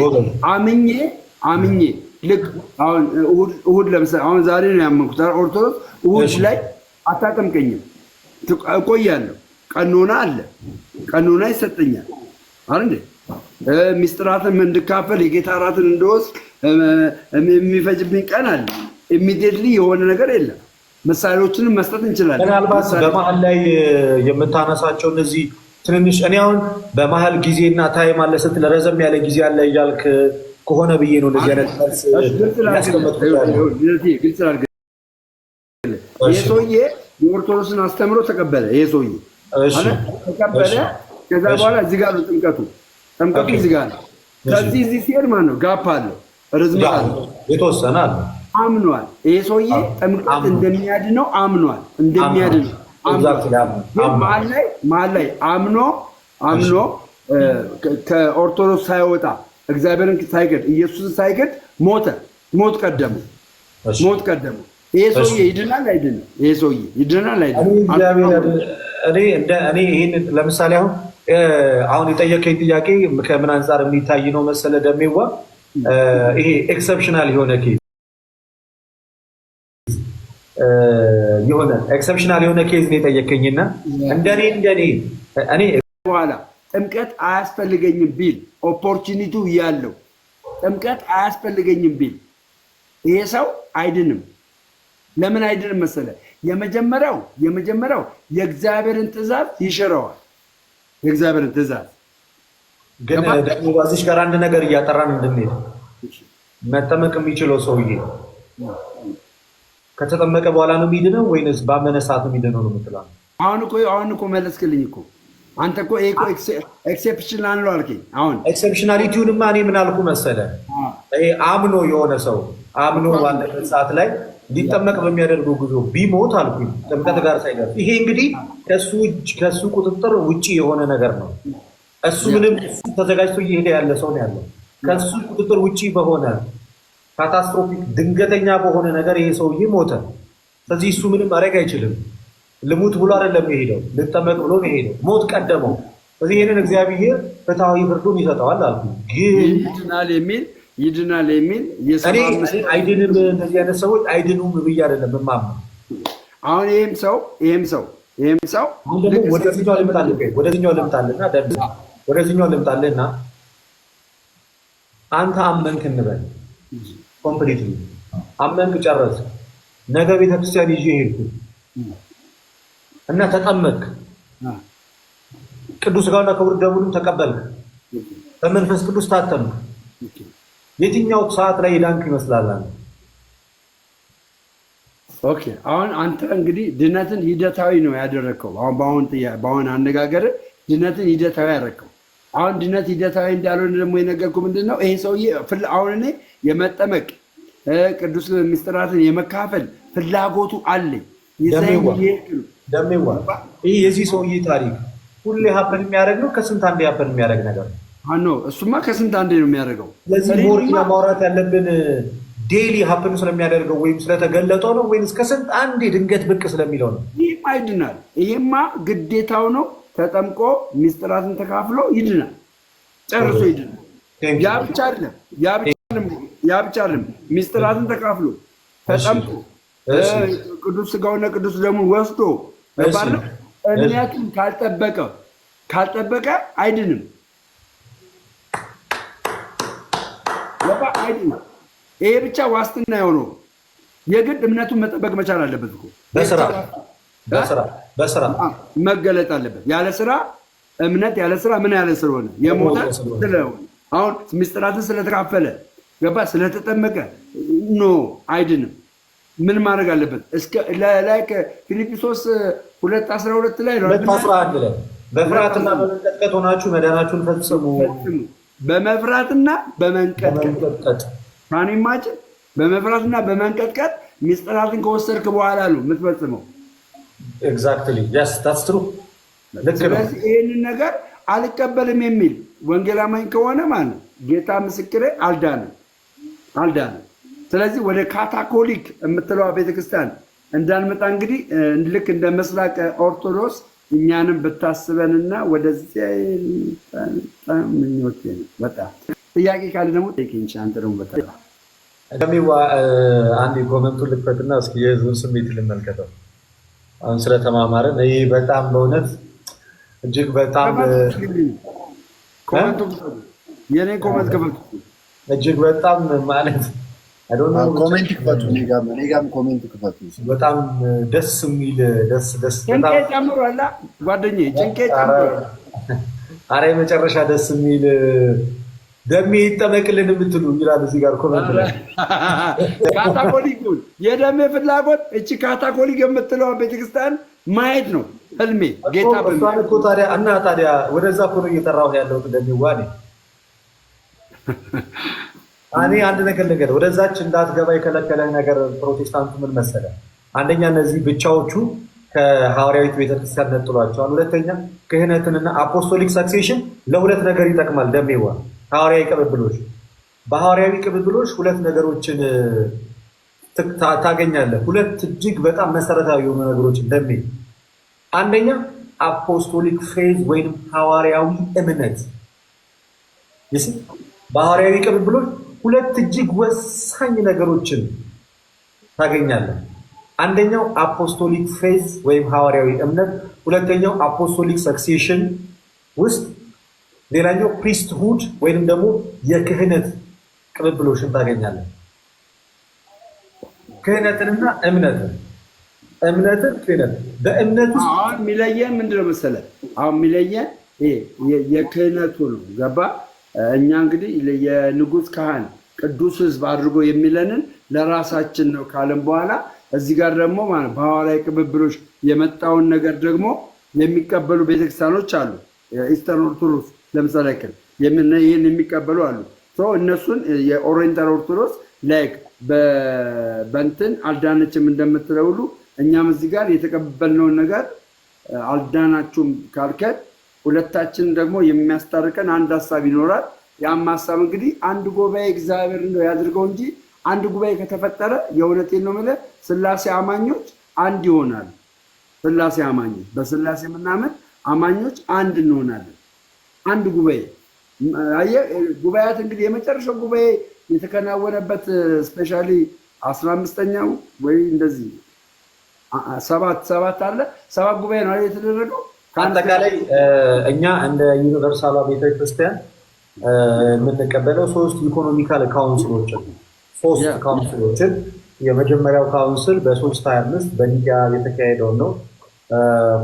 Speaker 2: አምኜ ልክ አሁን እሑድ ለምሳሌ አሁን ዛሬ ነው ያመንኩት። ኦርቶዶክስ እሑድ ላይ አታጠምቀኝም፣ እቆያለሁ። ቀኖና አለ፣ ቀኖና ይሰጠኛል አይደል? ሚስጥራትን እንድካፈል የጌታ እራትን እንደወስድ የሚፈጅብኝ ቀን አለ። ኢሚዲየትሊ የሆነ ነገር የለም። ምሳሌዎችንም መስጠት እንችላለን።
Speaker 1: ምናልባት በመሀል ላይ የምታነሳቸው እነዚህ ትንንሽ እኔ አሁን በመሀል ጊዜና ታይም አለ ስትል ረዘም ያለ ጊዜ አለ እያልክ ከሆነ ብዬ ነው እንደዚህ አይነት መልስ ግልጽ አድርገህ። ይህ ሰውዬ የኦርቶዶክስን አስተምሮ ተቀበለ። ይሄ ሰውዬ ተቀበለ። ከዛ በኋላ እዚህ ጋር ነው ጥምቀቱ እዚህ ጋር ነው። ከዚህ እዚህ ሲሄድ ማለት ነው ጋፕ አለው፣ ርዝመት አለው፣ የተወሰነ አለ። አምኗል።
Speaker 2: ይሄ ሰውዬ ጥምቀት እንደሚያድነው አምኗል። መሀል ላይ አምኖ ከኦርቶዶክስ ሳይወጣ እግዚአብሔርን ሳይገድ ኢየሱስን ሳይገድ ሞት ቀደሙ። ይሄ ሰውዬ ይድናል አይድንም? ይሄ ሰውዬ ይድናል አይድንም?
Speaker 1: እኔ ይህን ለምሳሌ አሁን የጠየቀኝ ጥያቄ ከምን አንጻር የሚታይ ነው መሰለ ደሜዋ፣ ይሄ ኤክሰፕሽናል የሆነ ኬዝ ኤክሰፕሽናል የሆነ ኬዝ ነው የጠየቀኝና እንደኔ እኔ
Speaker 2: በኋላ ጥምቀት አያስፈልገኝም ቢል ኦፖርቹኒቲው ያለው ጥምቀት አያስፈልገኝም ቢል ይሄ ሰው አይድንም። ለምን አይድንም መሰለ? የመጀመሪያው የእግዚአብሔርን ትእዛዝ ይሽረዋል። የእግዚአብሔርን ትእዛዝ
Speaker 1: ግን ደግሞ በዚህ ጋር አንድ ነገር እያጠራን እንድንሄድ መጠመቅ የሚችለው ሰውዬ ከተጠመቀ በኋላ ነው የሚድነው ወይንስ ባመነ ሰዓት ነው የሚድነው ነው የምትለው?
Speaker 2: አሁን እኮ መለስክልኝ እኮ አንተ እኮ ይሄ እኮ ኤክሴፕሽናል ነው አልከኝ። አሁን
Speaker 1: ኤክሴፕሽናሊቲውንማ እኔ ምን አልኩ መሰለ? ይሄ አምኖ የሆነ ሰው አምኖ ባለበት ሰዓት ላይ ሊጠመቅ በሚያደርገው ጉዞ ቢሞት አልኩኝ ጥምቀት ጋር ሳይደርስ። ይሄ እንግዲህ ከሱ ቁጥጥር ውጪ የሆነ ነገር ነው። እሱ ምንም ተዘጋጅቶ እየሄደ ያለ ሰው ነው ያለው። ከሱ ቁጥጥር ውጪ በሆነ ካታስትሮፊክ ድንገተኛ በሆነ ነገር ይሄ ሰውዬ ሞተ። ስለዚህ እሱ ምንም ማድረግ አይችልም። ልሙት ብሎ አይደለም የሄደው፣ ልጠመቅ ብሎ ነው የሄደው። ሞት ቀደመው። ስለዚህ ይህንን እግዚአብሔር ፍትሐዊ ፍርዱን ይሰጠዋል አልኩ። ግን
Speaker 2: ይድናል የሚል
Speaker 1: አይድንም፣ እነዚህ አይነት ሰዎች አይድኑም ብዬ አይደለም የማምነው።
Speaker 2: አሁን ይህም ሰው
Speaker 1: ወደዚህኛው ልምጣልና አንተ አመንክ እንበል፣ ኮምፕሊትሊ አመንክ፣ ጨረስ። ነገ ቤተክርስቲያን ይዤ ሄድኩ እና ተጠመቅ፣ ቅዱስ ሥጋውና ክቡር ደሙንም ተቀበልክ፣ በመንፈስ ቅዱስ ታተምክ። የትኛው ሰዓት ላይ የዳንክ ይመስላል?
Speaker 2: ኦኬ፣ አሁን አንተ እንግዲህ ድነትን ሂደታዊ ነው ያደረግከው። በአሁን አነጋገር ድነትን ሂደታዊ ያደረግከው። አሁን ድነት ሂደታዊ እንዳልሆነ ደግሞ የነገርኩህ ምንድን ነው? ይሄ ሰውዬ አሁን እኔ የመጠመቅ ቅዱስ ምስጢራትን የመካፈል ፍላጎቱ አለኝ።
Speaker 1: ደሜዋ ይህ የዚህ ሰውዬ ታሪክ ሁሌ ሀፐን የሚያደርግ ነው? ከስንት አንዴ ሀፐን የሚያደርግ ነገር
Speaker 2: ነው? እሱማ ከስንት አንዴ ነው የሚያደርገው።
Speaker 1: ስለዚህ ሞርኛ ማውራት ያለብን ዴይሊ ሀፕን ስለሚያደርገው ወይም ስለተገለጠው ነው ወይም ከስንት አንዴ ድንገት ብቅ ስለሚለው ነው?
Speaker 2: ይህማ ይድናል። ይሄማ ግዴታው ነው። ተጠምቆ ሚስጥራትን ተካፍሎ ይድናል፣ ጨርሶ ይድናል። ያ ብቻ አይደለም፣ ሚስጥራትን ተካፍሎ ተጠምቆ ቅዱስ ሥጋውና ቅዱስ ደሙን ወስዶ እምነቱን ካልጠበቀ አይድንም። አይድንም። ይሄ ብቻ ዋስትና የሆነው የግድ እምነቱን መጠበቅ መቻል አለበት እኮ።
Speaker 1: በስራ
Speaker 2: መገለጥ አለበት። ያለ ስራ እምነት ያለ ስራ ምን ያለ ስለሆነ የሞተ ስለሆነ አሁን ምስጢራትን ስለተካፈለ ገባ ስለተጠመቀ ኖ አይድንም። ምን ማድረግ አለበት? ላይ ፊልጵስዩስ 2:12 ላይ ነው
Speaker 1: 2:11 ላይ በፍርሃትና በመንቀጥቀጥ ሆናችሁ መዳናችሁን ፈጽሙ።
Speaker 2: በመፍራትና በመንቀጥቀጥ ማንማችን በመፍራትና በመንቀጥቀጥ ምስጢራትን ከወሰድክ በኋላ ነው የምትፈጽመው።
Speaker 1: ኤግዛክትሊ yes that's true።
Speaker 2: ስለዚህ ይህንን ነገር አልቀበልም የሚል ወንጌል አማኝ ከሆነ ማለት ነው ጌታ ምስክሬ አልዳንም። ስለዚህ ወደ ካታኮሊክ የምትለዋ ቤተክርስቲያን እንዳንመጣ እንግዲህ ልክ እንደ ምስራቅ ኦርቶዶክስ እኛንም ብታስበንና ወደዚያ ምኞቴ ነው። በጣም ጥያቄ ካለ ደግሞ ጠይቀኝ። አንተ ደግሞ በጣም
Speaker 1: አንድ ኮመንቱን ልክፈትና እስኪ የህዝቡን ስሜት ልመልከተው። አሁን ስለተማማረን ይህ በጣም በእውነት እጅግ በጣም
Speaker 2: የኔ ኮመንት ክፈቱ።
Speaker 1: እጅግ በጣም ማለት
Speaker 4: ኮሜንት ክፈቱ። እኔ ጋርም ኮሜንት ክፈቱ።
Speaker 1: በጣም ደስ የሚል
Speaker 2: ጭንቄ ጨምሯል ጓደኛዬ፣ ጭንቄ ጨምሯል።
Speaker 1: ኧረ የመጨረሻ ደስ የሚል ደሜ ይጠመቅልን የምትሉ ይላል እዚህ ጋር ኮሜንት ላይ።
Speaker 2: ካታኮሊኩን የደሜ ፍላጎት እቺ ካታኮሊክ የምትለው ቤተክርስቲያን ማየት ነው ህልሜ። ጌታ
Speaker 1: በእሷን እኮ ታዲያ ወደዛ እኮ ነው እየጠራሁ ያለሁት። እንደሚዋኔ እኔ አንድ ነገር ወደዛች እንዳትገባ የከለከለህ ነገር ፕሮቴስታንቱ ምን መሰለህ? አንደኛ እነዚህ ብቻዎቹ ከሐዋርያዊት ቤተክርስቲያን ነጥሏቸዋል። ሁለተኛ ክህነትንና አፖስቶሊክ ሰክሴሽን ለሁለት ነገር ይጠቅማል። ደሜዋ ሐዋርያዊ ቅብብሎች፣ በሐዋርያዊ ቅብብሎች ሁለት ነገሮችን ታገኛለህ። ሁለት እጅግ በጣም መሰረታዊ የሆኑ ነገሮችን ደሜ። አንደኛ አፖስቶሊክ ፌዝ ወይም ሐዋርያዊ እምነት። በሐዋርያዊ ቅብብሎች ሁለት እጅግ ወሳኝ ነገሮችን ታገኛለህ። አንደኛው አፖስቶሊክ ፌዝ ወይም ሐዋርያዊ እምነት፣ ሁለተኛው አፖስቶሊክ ሰክሴሽን ውስጥ ሌላኛው ፕሪስትሁድ ወይንም ደግሞ የክህነት ቅብብሎችን ታገኛለህ። ክህነትንና እምነትን ክህነት በእምነት ውስጥ
Speaker 2: አሁን የሚለየን ምንድን ነው መሰለህ? አሁን የሚለየን የክህነቱ ነው። ገባ? እኛ እንግዲህ የንጉሥ ካህን ቅዱስ ሕዝብ አድርጎ የሚለንን ለራሳችን ነው ካለም በኋላ እዚህ ጋር ደግሞ ማለት በሐዋርያዊ ቅብብሎች የመጣውን ነገር ደግሞ የሚቀበሉ ቤተክርስቲያኖች አሉ። ኢስተርን ኦርቶዶክስ ለምሳሌ ይህን የሚቀበሉ አሉ። እነሱን የኦሪየንታል ኦርቶዶክስ ላይክ በእንትን አልዳነችም እንደምትለው ሁሉ እኛም እዚህ ጋር የተቀበልነውን ነገር አልዳናችሁም ካልከን ሁለታችን ደግሞ የሚያስታርቀን አንድ ሀሳብ ይኖራል። ያም ሀሳብ እንግዲህ አንድ ጉባኤ እግዚአብሔር ነው ያድርገው እንጂ አንድ ጉባኤ ከተፈጠረ የእውነቴን ነው የምልህ ሥላሴ አማኞች አንድ ይሆናሉ። ሥላሴ አማኞች በሥላሴ ምናምን አማኞች አንድ እንሆናለን። አንድ ጉባኤ ጉባኤያት እንግዲህ የመጨረሻው ጉባኤ የተከናወነበት ስፔሻሊ 15ኛው ወይ እንደዚህ ሰባት አለ 7 ጉባኤ ነው የተደረገው።
Speaker 1: አጠቃላይ እኛ እንደ ዩኒቨርሳል ቤተክርስቲያን የምንቀበለው 3 ኢኮኖሚካል ካውንስሎችን 3 ካውንስሎችን የመጀመሪያው ካውንስል በ325 በኒቅያ የተካሄደው ነው።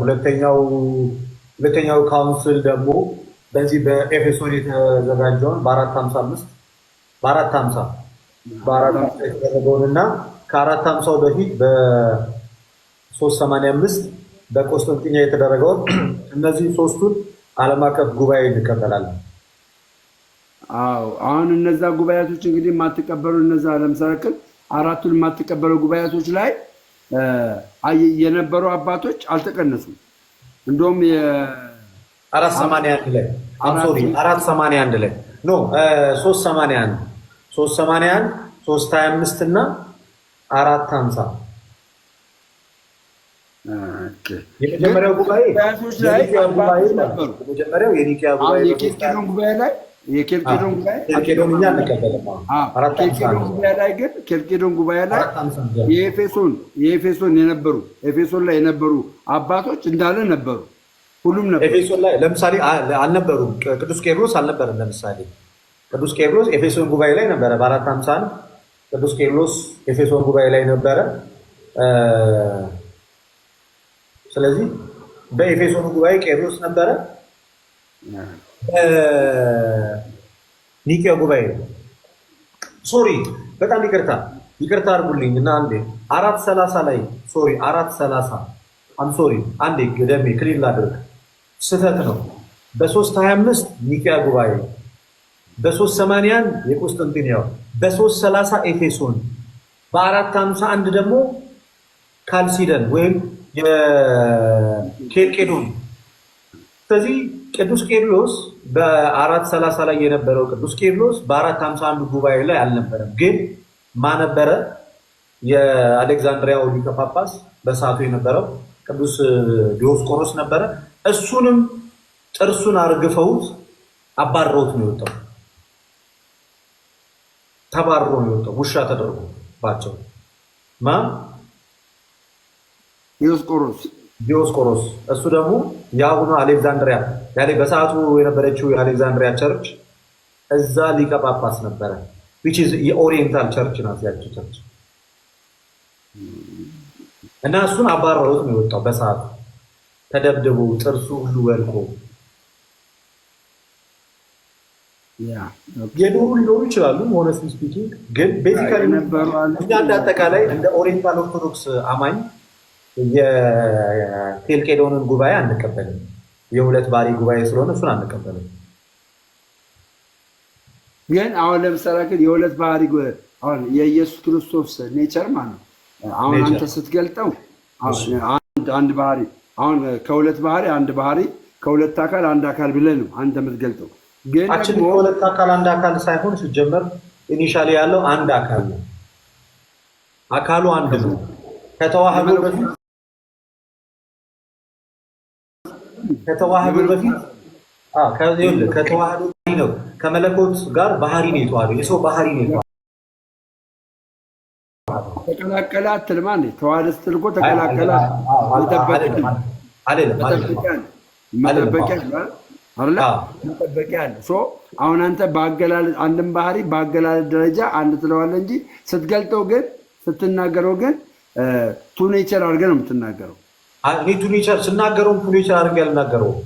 Speaker 1: ሁለተኛው ካውንስል ደግሞ በዚህ በኤፌሶን የተዘጋጀውን በ450 የተደረገውንና ከ450 በፊት በ385 በቆስጠንጢንያ የተደረገውን እነዚህ 3ቱን ዓለም አቀፍ ጉባኤ እንቀበላለን።
Speaker 2: አዎ አሁን እነዛ ጉባኤቶች እንግዲህ የማትቀበሉ እነዛ ለምሳሌ 4ቱን የማትቀበሉ ጉባኤቶች ላይ የነበሩ አባቶች አልተቀነሱም። እንደውም
Speaker 1: 481 ላይ 481 ላይ ኖ 381 325 እና 450 የመጀመሪያው ጉባኤ የመጀመሪያው የኒቅያ
Speaker 2: ጉባኤ ላይ የኬልቄዶን ጉባኤ ላይ የኤፌሶን ላይ የነበሩ አባቶች እንዳለ ነበሩ። ሁሉም ነበሩ።
Speaker 1: ኤፌሶን ላይ ለምሳሌ አልነበሩም። ቅዱስ ቄርሎስ አልነበረም። ለምሳሌ ቅዱስ ቄርሎስ ኤፌሶን ጉባኤ ላይ ነበረ። በ450 ቅዱስ ቄርሎስ ኤፌሶን ጉባኤ ላይ ነበረ። ስለዚህ በኤፌሶን ጉባኤ ቄርሎስ ነበረ። ኒቅያ ጉባኤ ሶሪ፣ በጣም ይቅርታ አድርጉልኝ እና አንዴ 430 ላይ ሶሪ 430 ሶሪ አንዴ ገደሜ ክሊል ላድርግ፣ ስህተት ነው። በ325 ኒቅያ ጉባኤ፣ በ381 የቆስጠንጢንያው፣ በ330 ኤፌሶን፣ በ451 ደግሞ ካልሲደን ወይም የኬልቄዶን። ስለዚህ ቅዱስ ቄርሎስ በ430 ላይ የነበረው ቅዱስ ቄርሎስ በ451 ጉባኤ ላይ አልነበረም። ግን ማን ነበረ? የአሌክዛንድሪያው ሊቀ ጳጳስ በሰዓቱ የነበረው ቅዱስ ዲዮስቆሮስ ነበረ። እሱንም ጥርሱን አርግፈውት አባረውት ነው የወጣው። ተባሮ ነው የወጣው፣ ውሻ ተደርጎባቸው። ማን? ዲዮስቆሮስ። እሱ ደግሞ የአሁኑ አሌክዛንድሪያ በሰዓቱ የነበረችው የአሌክዛንድሪያ ቸርች እዛ ሊቀ ጳጳስ ነበረ። የኦሪየንታል ቸርች ናት ያቺ ቸርች። እና እሱን አባረሩት ነው የወጣው በሰዓቱ ተደብድቦ ጥርሱ ሁሉ ወልቆ። የኖሩ ሊኖሩ ይችላሉ ሆነስትሊ ስፒኪንግ፣ ግን ቤዚካሊ እኛ እንደ አጠቃላይ እንደ ኦሪየንታል ኦርቶዶክስ አማኝ የኬልቄዶንን ጉባኤ አንቀበልም። የሁለት ባህሪ ጉባኤ ስለሆነ እሱን አንቀበልም።
Speaker 2: ግን አሁን ለምሳሌ ግን የሁለት ባህሪ አሁን የኢየሱስ ክርስቶስ ኔቸር ማለት ነው። አሁን አንተ ስትገልጠው አንድ ባህሪ አሁን ከሁለት ባህሪ አንድ ባህሪ ከሁለት አካል አንድ አካል ብለህ ነው አንተ የምትገልጠው። ግን
Speaker 1: ደግሞ ከሁለት አካል አንድ አካል ሳይሆን ሲጀመር ኢኒሻሊ ያለው አንድ አካል ነው። አካሉ አንድ ነው። ከተዋህዶ በፊት ከተዋህዶ ነው። ከመለኮት ጋር ባህሪ ነው የተዋህዶ። የሰው ባህሪ ነው የተዋህዶ።
Speaker 2: ተቀላቀለ አትልም። አንዴ ተዋህደ ስትል እኮ ተቀላቀለ መጠበቂያ አለ። አሁን አንተ በአገላለጽ አንድም ባህሪ በአገላለጽ ደረጃ አንድ ትለዋለህ እንጂ ስትገልጠው ግን ስትናገረው ግን ቱ ኔቸር አድርገህ ነው የምትናገረው።
Speaker 1: ቱ ኔቸር ስናገረው ቱ ኔቸር አድርገህ አልናገረውም።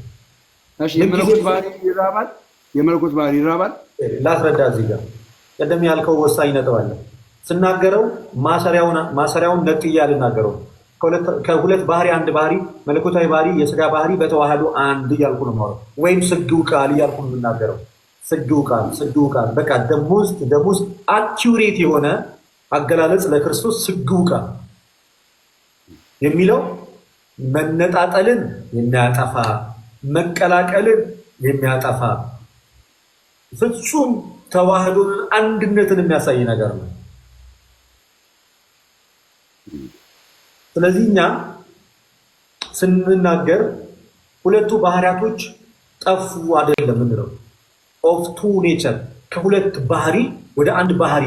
Speaker 2: የመለኮት ባህሪ ይራባል።
Speaker 1: ላስረዳ እዚህ ጋር ቀደም ያልከው ወሳኝ ነጥብ አለ። ስናገረው ማሰሪያውን ነጥዬ አልናገረውም። ከሁለት ባህሪ አንድ ባህሪ መለኮታዊ ባህሪ የስጋ ባህሪ በተዋህዶ አንድ እያልኩ ነው የማወራው። ወይም ስግው ቃል እያልኩ ነው የምናገረው። ስግው ቃል በቃ ደሞስት አኪውሬት የሆነ አገላለጽ ለክርስቶስ ስግው ቃል የሚለው መነጣጠልን የሚያጠፋ መቀላቀልን የሚያጠፋ ፍጹም ተዋህዶን አንድነትን የሚያሳይ ነገር ነው። ስለዚህ እኛ ስንናገር ሁለቱ ባህሪያቶች ጠፉ አይደለም እንለው ኦፍ ቱ ኔቸር ከሁለት ባህሪ ወደ አንድ ባህሪ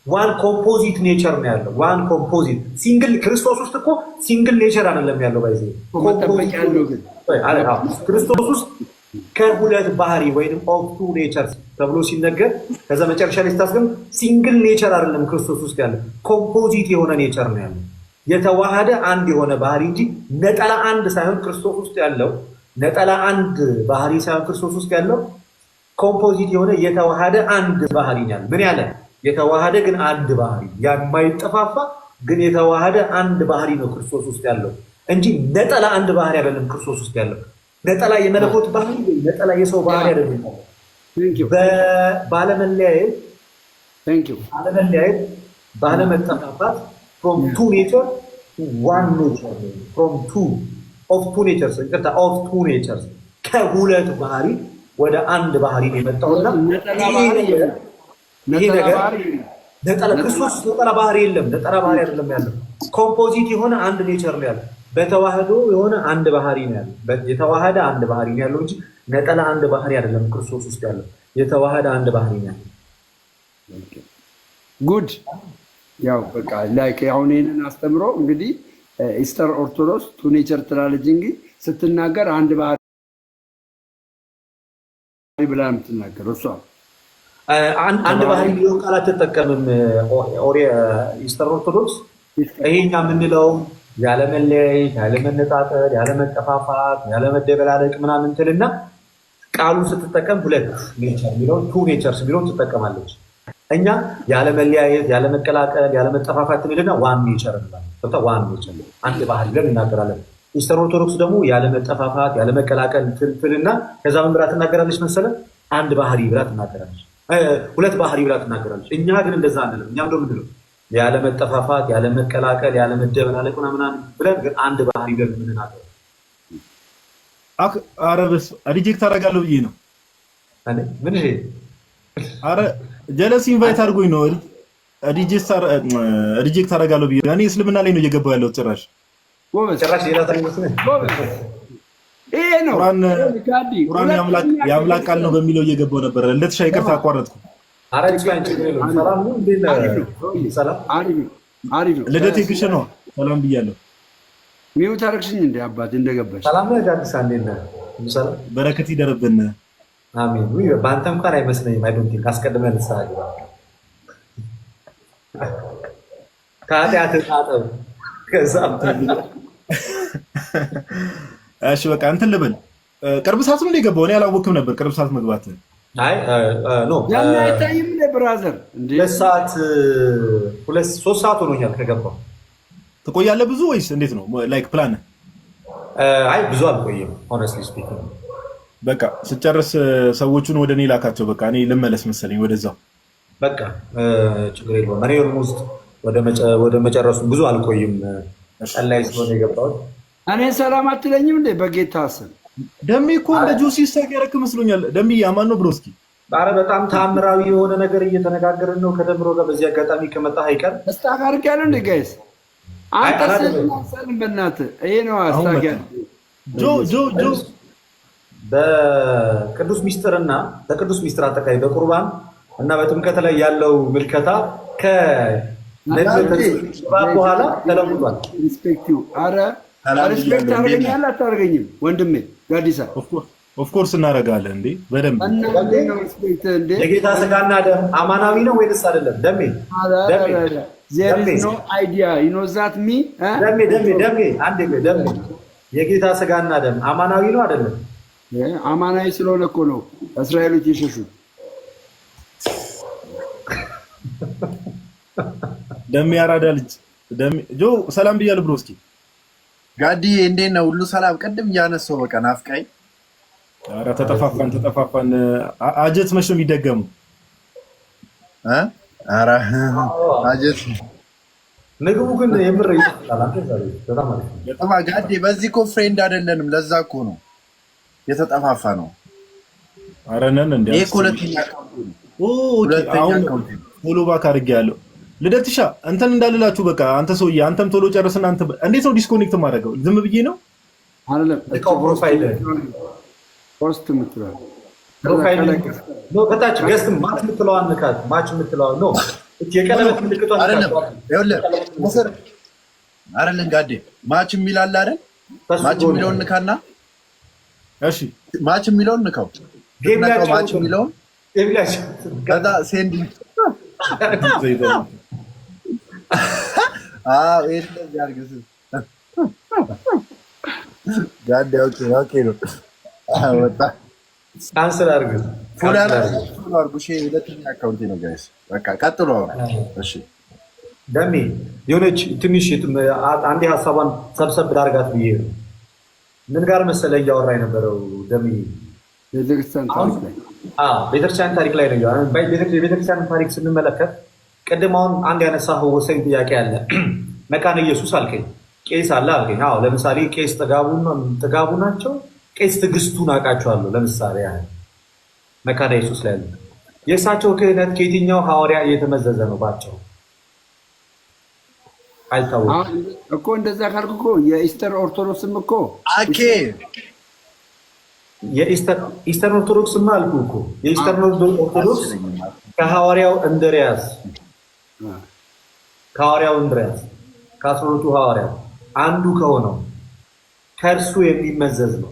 Speaker 1: ዋን ኮምፖዚት ኔቸር ነው ያለው። ዋን ኮምፖዚት ሲንግል ክርስቶስ ውስጥ እኮ ሲንግል ኔቸር አይደለም ያለው ባይዘ ክርስቶስ ውስጥ ከሁለት ባህሪ ወይንም ኦፍ ቱ ኔቸርስ ተብሎ ሲነገር ከዛ መጨረሻ ላይ ስታስገም ሲንግል ኔቸር አይደለም ክርስቶስ ውስጥ ያለው ኮምፖዚት የሆነ ኔቸር ነው ያለው። የተዋሃደ አንድ የሆነ ባህሪ እንጂ ነጠላ አንድ ሳይሆን ክርስቶስ ውስጥ ያለው ነጠላ አንድ ባህሪ ሳይሆን ክርስቶስ ውስጥ ያለው ኮምፖዚት የሆነ የተዋሃደ አንድ ባህሪ ነው ያለው። ምን ያለ የተዋሃደ ግን አንድ ባህሪ የማይጠፋፋ ግን የተዋሃደ አንድ ባህሪ ነው ክርስቶስ ውስጥ ያለው እንጂ ነጠላ አንድ ባህሪ አይደለም ክርስቶስ ውስጥ ያለው። ነጠላ የመለኮት ባህሪ ነጠላ የሰው ባህሪ አይደለም። ባለመለያየት ባለመጠፋፋት from two nature to one nature from two of two natures of two natures ከሁለት ባህሪ ወደ አንድ ባህሪ ነው የመጣውና ይሄ ነገር ነጠላ ክርስቶስ ነጠላ ባህሪ የለም። ነጠላ ባህሪ አይደለም ያለው ኮምፖዚት የሆነ አንድ ኔቸር ነው ያለው። በተዋህዶ የሆነ አንድ ባህሪ ነው ያለው። የተዋሃደ አንድ ባህሪ ነው ያለው እንጂ ነጠላ አንድ ባህሪ አይደለም ክርስቶስ ውስጥ ያለው። የተዋሃደ አንድ ባህሪ ነው ያለው።
Speaker 2: ጉድ ያው በቃ ላይክ አሁን ይሄንን አስተምሮ እንግዲህ ኢስተር ኦርቶዶክስ ቱ ኔቸር ትላለች እንጂ ስትናገር አንድ ባህሪ ብላ የምትናገር እሷ
Speaker 1: አንድ ባህሪ የሚለውን ቃል አትጠቀምም። ኢስተር ኦርቶዶክስ ይሄኛ የምንለው ያለመለያየት፣ ያለመነጣጠል፣ ያለመጠፋፋት፣ ያለመደበላለቅ ምናምን ትልና ቃሉን ስትጠቀም ሁለት ኔቸር የሚለውን ቱ ኔቸርስ የሚለውን ትጠቀማለች። እኛ ያለመለያየት፣ ያለመቀላቀል፣ ያለመጠፋፋት ትልና ዋን ኔቸር እንላለን። ዋን ኔቸር አንድ ባህሪ ብለን እናገራለን። ኢስተር ኦርቶዶክስ ደግሞ ያለመጠፋፋት፣ ያለመቀላቀል ትልና ከዛ ምን ብላ ትናገራለች መሰለ? አንድ ባህሪ ብላ ትናገራለች። ሁለት ባህሪ ብላ ትናገራለች። እኛ ግን እንደዛ አንልም። እኛ እንደው ምንድነው ያለመጠፋፋት፣ ያለመቀላቀል፣ ያለመደበላለቅ ምናምን ብለን ግን አንድ ባህሪ ብለን የምንናገረው።
Speaker 3: አረብስ ሪጀክት አደርጋለሁ ብዬ ነው።
Speaker 1: ምን ይሄ
Speaker 3: አረ ጀለስ ኢንቫይት አድርጎኝ ነው ሪጀክት አደርጋለሁ ብዬ። እኔ እስልምና ላይ ነው እየገባሁ ያለው ጭራሽ
Speaker 1: ሌላ ታሪክ
Speaker 2: ይሄ ነው
Speaker 3: ቁርአን የአምላክ ቃል ነው በሚለው እየገባሁ ነበር። ለተሻ ይቅርታ አቋረጥኩ። ልደቴ ግሽ ነው። ሰላም ብያለሁ።
Speaker 2: ሚውት አደረግሽኝ እንደ አባት እንደገባሽ
Speaker 3: በረከት ይደርብን።
Speaker 1: አሜን። በአንተ እንኳን አይመስለኝም። አይ ዶንት ቲንክ አስቀድመህ ንስሐ ግባ። ከኃጢአት ታጠብ።
Speaker 3: እሺ በቃ እንትን ልበል። ቅርብ ሰዓት ነው የገባው። እኔ አላወቅም ነበር ቅርብ ሰዓት መግባት።
Speaker 1: አይ ኖ
Speaker 2: ያን አይታይም ለብራዘር እንዴ
Speaker 1: 3 ሰዓት ሆኖኛል ከገባው።
Speaker 3: ትቆያለህ ብዙ ወይስ እንዴት ነው? ላይክ ፕላን?
Speaker 1: አይ ብዙ አልቆይም ሆነስትሊ ስፒኪንግ።
Speaker 3: በቃ ስጨርስ ሰዎቹን ወደ እኔ ላካቸው። በቃ እኔ ልመለስ መሰለኝ ወደዛው።
Speaker 1: በቃ ችግር የለውም። እኔ ኦልሞስት ወደ መጨረሱ ብዙ አልቆይም። ጠላይ ስለሆነ የገባሁት።
Speaker 2: እኔ ሰላም አትለኝም እንዴ በጌታ ስም?
Speaker 3: ደሜ እኮ እንደ ጆሲ ስታክ ያረክ መስሎኛል። ደሜ ያማን ነው ብሮስኪ?
Speaker 1: ኧረ በጣም ታምራዊ የሆነ ነገር እየተነጋገርን ነው ከደምሮ ጋር። በዚህ አጋጣሚ ከመጣ አይቀር
Speaker 2: ስታክ አድርጊያለሁ እንዴ ጋይስ? አንተ ሰልም በእናትህ ይሄ ነው ስታክ
Speaker 3: ጆ
Speaker 1: በቅዱስ ሚስጥርና በቅዱስ ሚስጥር አጠቃላይ በቁርባን እና በጥምቀት ላይ ያለው ምልከታ በኋላ ተለውጧል።
Speaker 2: ሪስፔክት ዩ አረ ሪስፔክት አድርገኛለህ አታደርገኝም? ወንድሜ ጋዲሳ
Speaker 3: ኦፍኮርስ እናደርጋለን እንዴ በደንብ።
Speaker 1: የጌታ ስጋና ደም አማናዊ ነው ወይስ አይደለም? ደሜ
Speaker 2: there is no idea you know that me
Speaker 1: ደሜ አንዴ ደሜ የጌታ ስጋና ደም አማናዊ ነው አይደለም?
Speaker 2: አማናዊ ስለሆነ እኮ ነው እስራኤሎች የሸሹት።
Speaker 3: ደሜ ያራዳ ልጅ ደሜ ጆ ሰላም ብያለሁ ብሮስኪ።
Speaker 4: ጋዲዬ እንዴት ነው? ሁሉ ሰላም? ቅድም እያነሳው በቃ ናፍቃኝ።
Speaker 3: ኧረ ተጠፋፋን። አጀት መቼ ነው የሚደገሙ?
Speaker 4: ኧረ አጀት
Speaker 1: ምግቡ ግን የምር ይጣላል። በጣም አሪፍ
Speaker 4: ጋዲ በዚህ እኮ ፍሬንድ አይደለንም። ለዛ እኮ ነው የተጠፋፋ ነው።
Speaker 3: አረነን እንዴ
Speaker 4: ይሄ ሁለተኛ
Speaker 3: አሁን ፎሎ ባክ አድርጌያለሁ። ልደትሻ እንትን እንዳልላችሁ በቃ አንተ ሰውዬ አንተም ቶሎ ጨርስና አንተ እንዴት ነው ዲስኮኔክት ማድረገው? ዝም ብዬ ነው
Speaker 2: አይደለም።
Speaker 1: ፕሮፋይል
Speaker 2: ፖስት የምትለው
Speaker 1: ፕሮፋይል ነው። ከታች ገስት ማች የምትለዋን ንካት። ማች የምትለዋን ነው እቺ የቀለበት ምልክቷን
Speaker 4: አይደለም። ይኸውልህ ሙፈር አይደለም ጋዴ ማች የሚል አለ አይደል? ማች የሚለውን ንካና እሺ፣ ማች የሚለውን ንካው።
Speaker 1: ጌም ላይ
Speaker 4: ማች የሚለውን ከዛ ሴንድ እንደዚህ አድርገህ ጋዴ ኦኬ ነው ወጣ
Speaker 1: ካንሰል አድርገህ
Speaker 4: ፎሎ አድርጉ። እሺ ሁለተኛ አካውንቴ ነው ጋይስ። በቃ ቀጥሎ እሺ
Speaker 1: ደሜ የሆነች ትንሽ አንዴ ሀሳቧን ሰብሰብ ላድርጋት ብዬ ነው። ምን ጋር መሰለ እያወራ የነበረው ደሜ ቤተክርስቲያን ታሪክ ላይ ነው። የቤተክርስቲያን ታሪክ ስንመለከት ቅድም አሁን አንድ ያነሳኸው ወሳኝ ጥያቄ አለ። መካነ ኢየሱስ አልከኝ፣ ቄስ አለ አልከኝ። አዎ ለምሳሌ ቄስ ጥጋቡ ናቸው። ቄስ ትዕግስቱን አውቃቸዋለሁ። ለምሳሌ ያህል መካነ ኢየሱስ ላይ ያለ የእሳቸው ክህነት ከየትኛው ሐዋርያ እየተመዘዘ ነው? ባቸው አይታወቅም
Speaker 2: እኮ። እንደዛ ካልኩ እኮ የኢስተር ኦርቶዶክስም እኮ
Speaker 1: የኢስተርን ኦርቶዶክስማ አልኩ እኮ። የኢስተርን ኦርቶዶክስ ከሐዋርያው እንድርያስ ከ12ቱ ሐዋርያት አንዱ ከሆነው ከእርሱ የሚመዘዝ ነው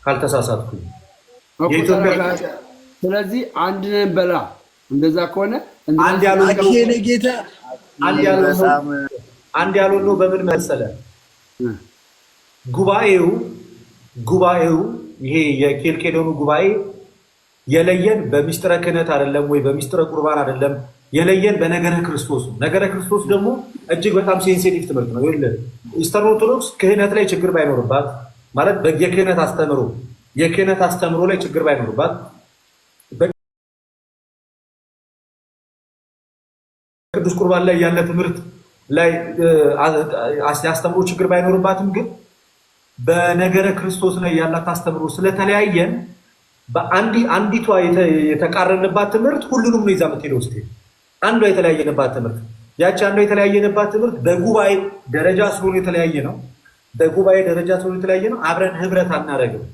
Speaker 1: ካልተሳሳትኩኝ።
Speaker 2: ስለዚህ አንድ ነን በላ። እንደዛ ከሆነ
Speaker 1: አንድ ያልሆነው በምን መሰለ? ጉባኤው ይሄ የኬልቄዶኑ ጉባኤ የለየን በሚስጥረ ክህነት አይደለም ወይ በሚስጥረ ቁርባን አይደለም። የለየን በነገረ ክርስቶስ ነው። ነገረ ክርስቶስ ደግሞ እጅግ በጣም ሴንሲቲቭ ትምህርት ነው። ይኸውልህ ኢስተርን ኦርቶዶክስ ክህነት ላይ ችግር ባይኖርባት ማለት የክህነት አስተምሮ ላይ ችግር ባይኖርባት ቅዱስ ቁርባን ላይ ያለ ትምህርት ላይ አስተምሮ ችግር ባይኖርባትም ግን በነገረ ክርስቶስ ላይ ያላት አስተምሮ ስለተለያየን አንዲቷ የተቃረንባት ትምህርት ሁሉንም ነው ይዛ የምትሄደው። ውስጥ አንዷ የተለያየንባት ትምህርት ያቺ አንዷ የተለያየንባት ትምህርት በጉባኤ ደረጃ ስለሆነ የተለያየ ነው። አብረን ህብረት አናደርግም።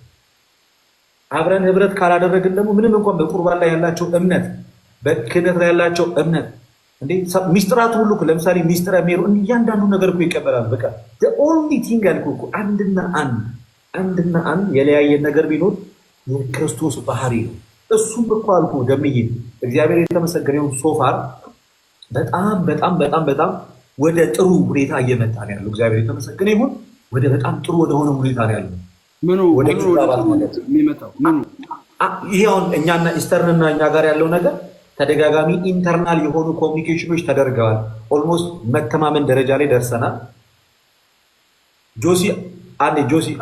Speaker 1: አብረን ህብረት ካላደረግን ደግሞ ምንም እንኳን በቁርባን ላይ ያላቸው እምነት በክህነት ላይ ያላቸው እምነት እንዴ ሚስጥራቱ ሁሉ ለምሳሌ ሚስጥረ ሜሮን እያንዳንዱ ነገር እኮ ይቀበላል። በቃ ኦንሊ ቲንግ ያልኩህ እኮ አንድና አንድ የለያየን ነገር ቢኖር የክርስቶስ ባህሪ ነው። እሱም እኮ አልኩህ ደምዬ እግዚአብሔር የተመሰገነው ሶፋር በጣም ወደ ጥሩ ሁኔታ እየመጣ ነው ያለው። እግዚአብሔር የተመሰገነ ይሁን። ወደ በጣም ጥሩ ወደሆነ ሁኔታ ነው ያለው። ወደ
Speaker 2: የሚመጣው
Speaker 1: ይሄ አሁን እኛና ኢስተርንና እኛ ጋር ያለው ነገር ተደጋጋሚ ኢንተርናል የሆኑ ኮሚኒኬሽኖች ተደርገዋል። ኦልሞስት መተማመን ደረጃ ላይ ደርሰናል። ጆሲ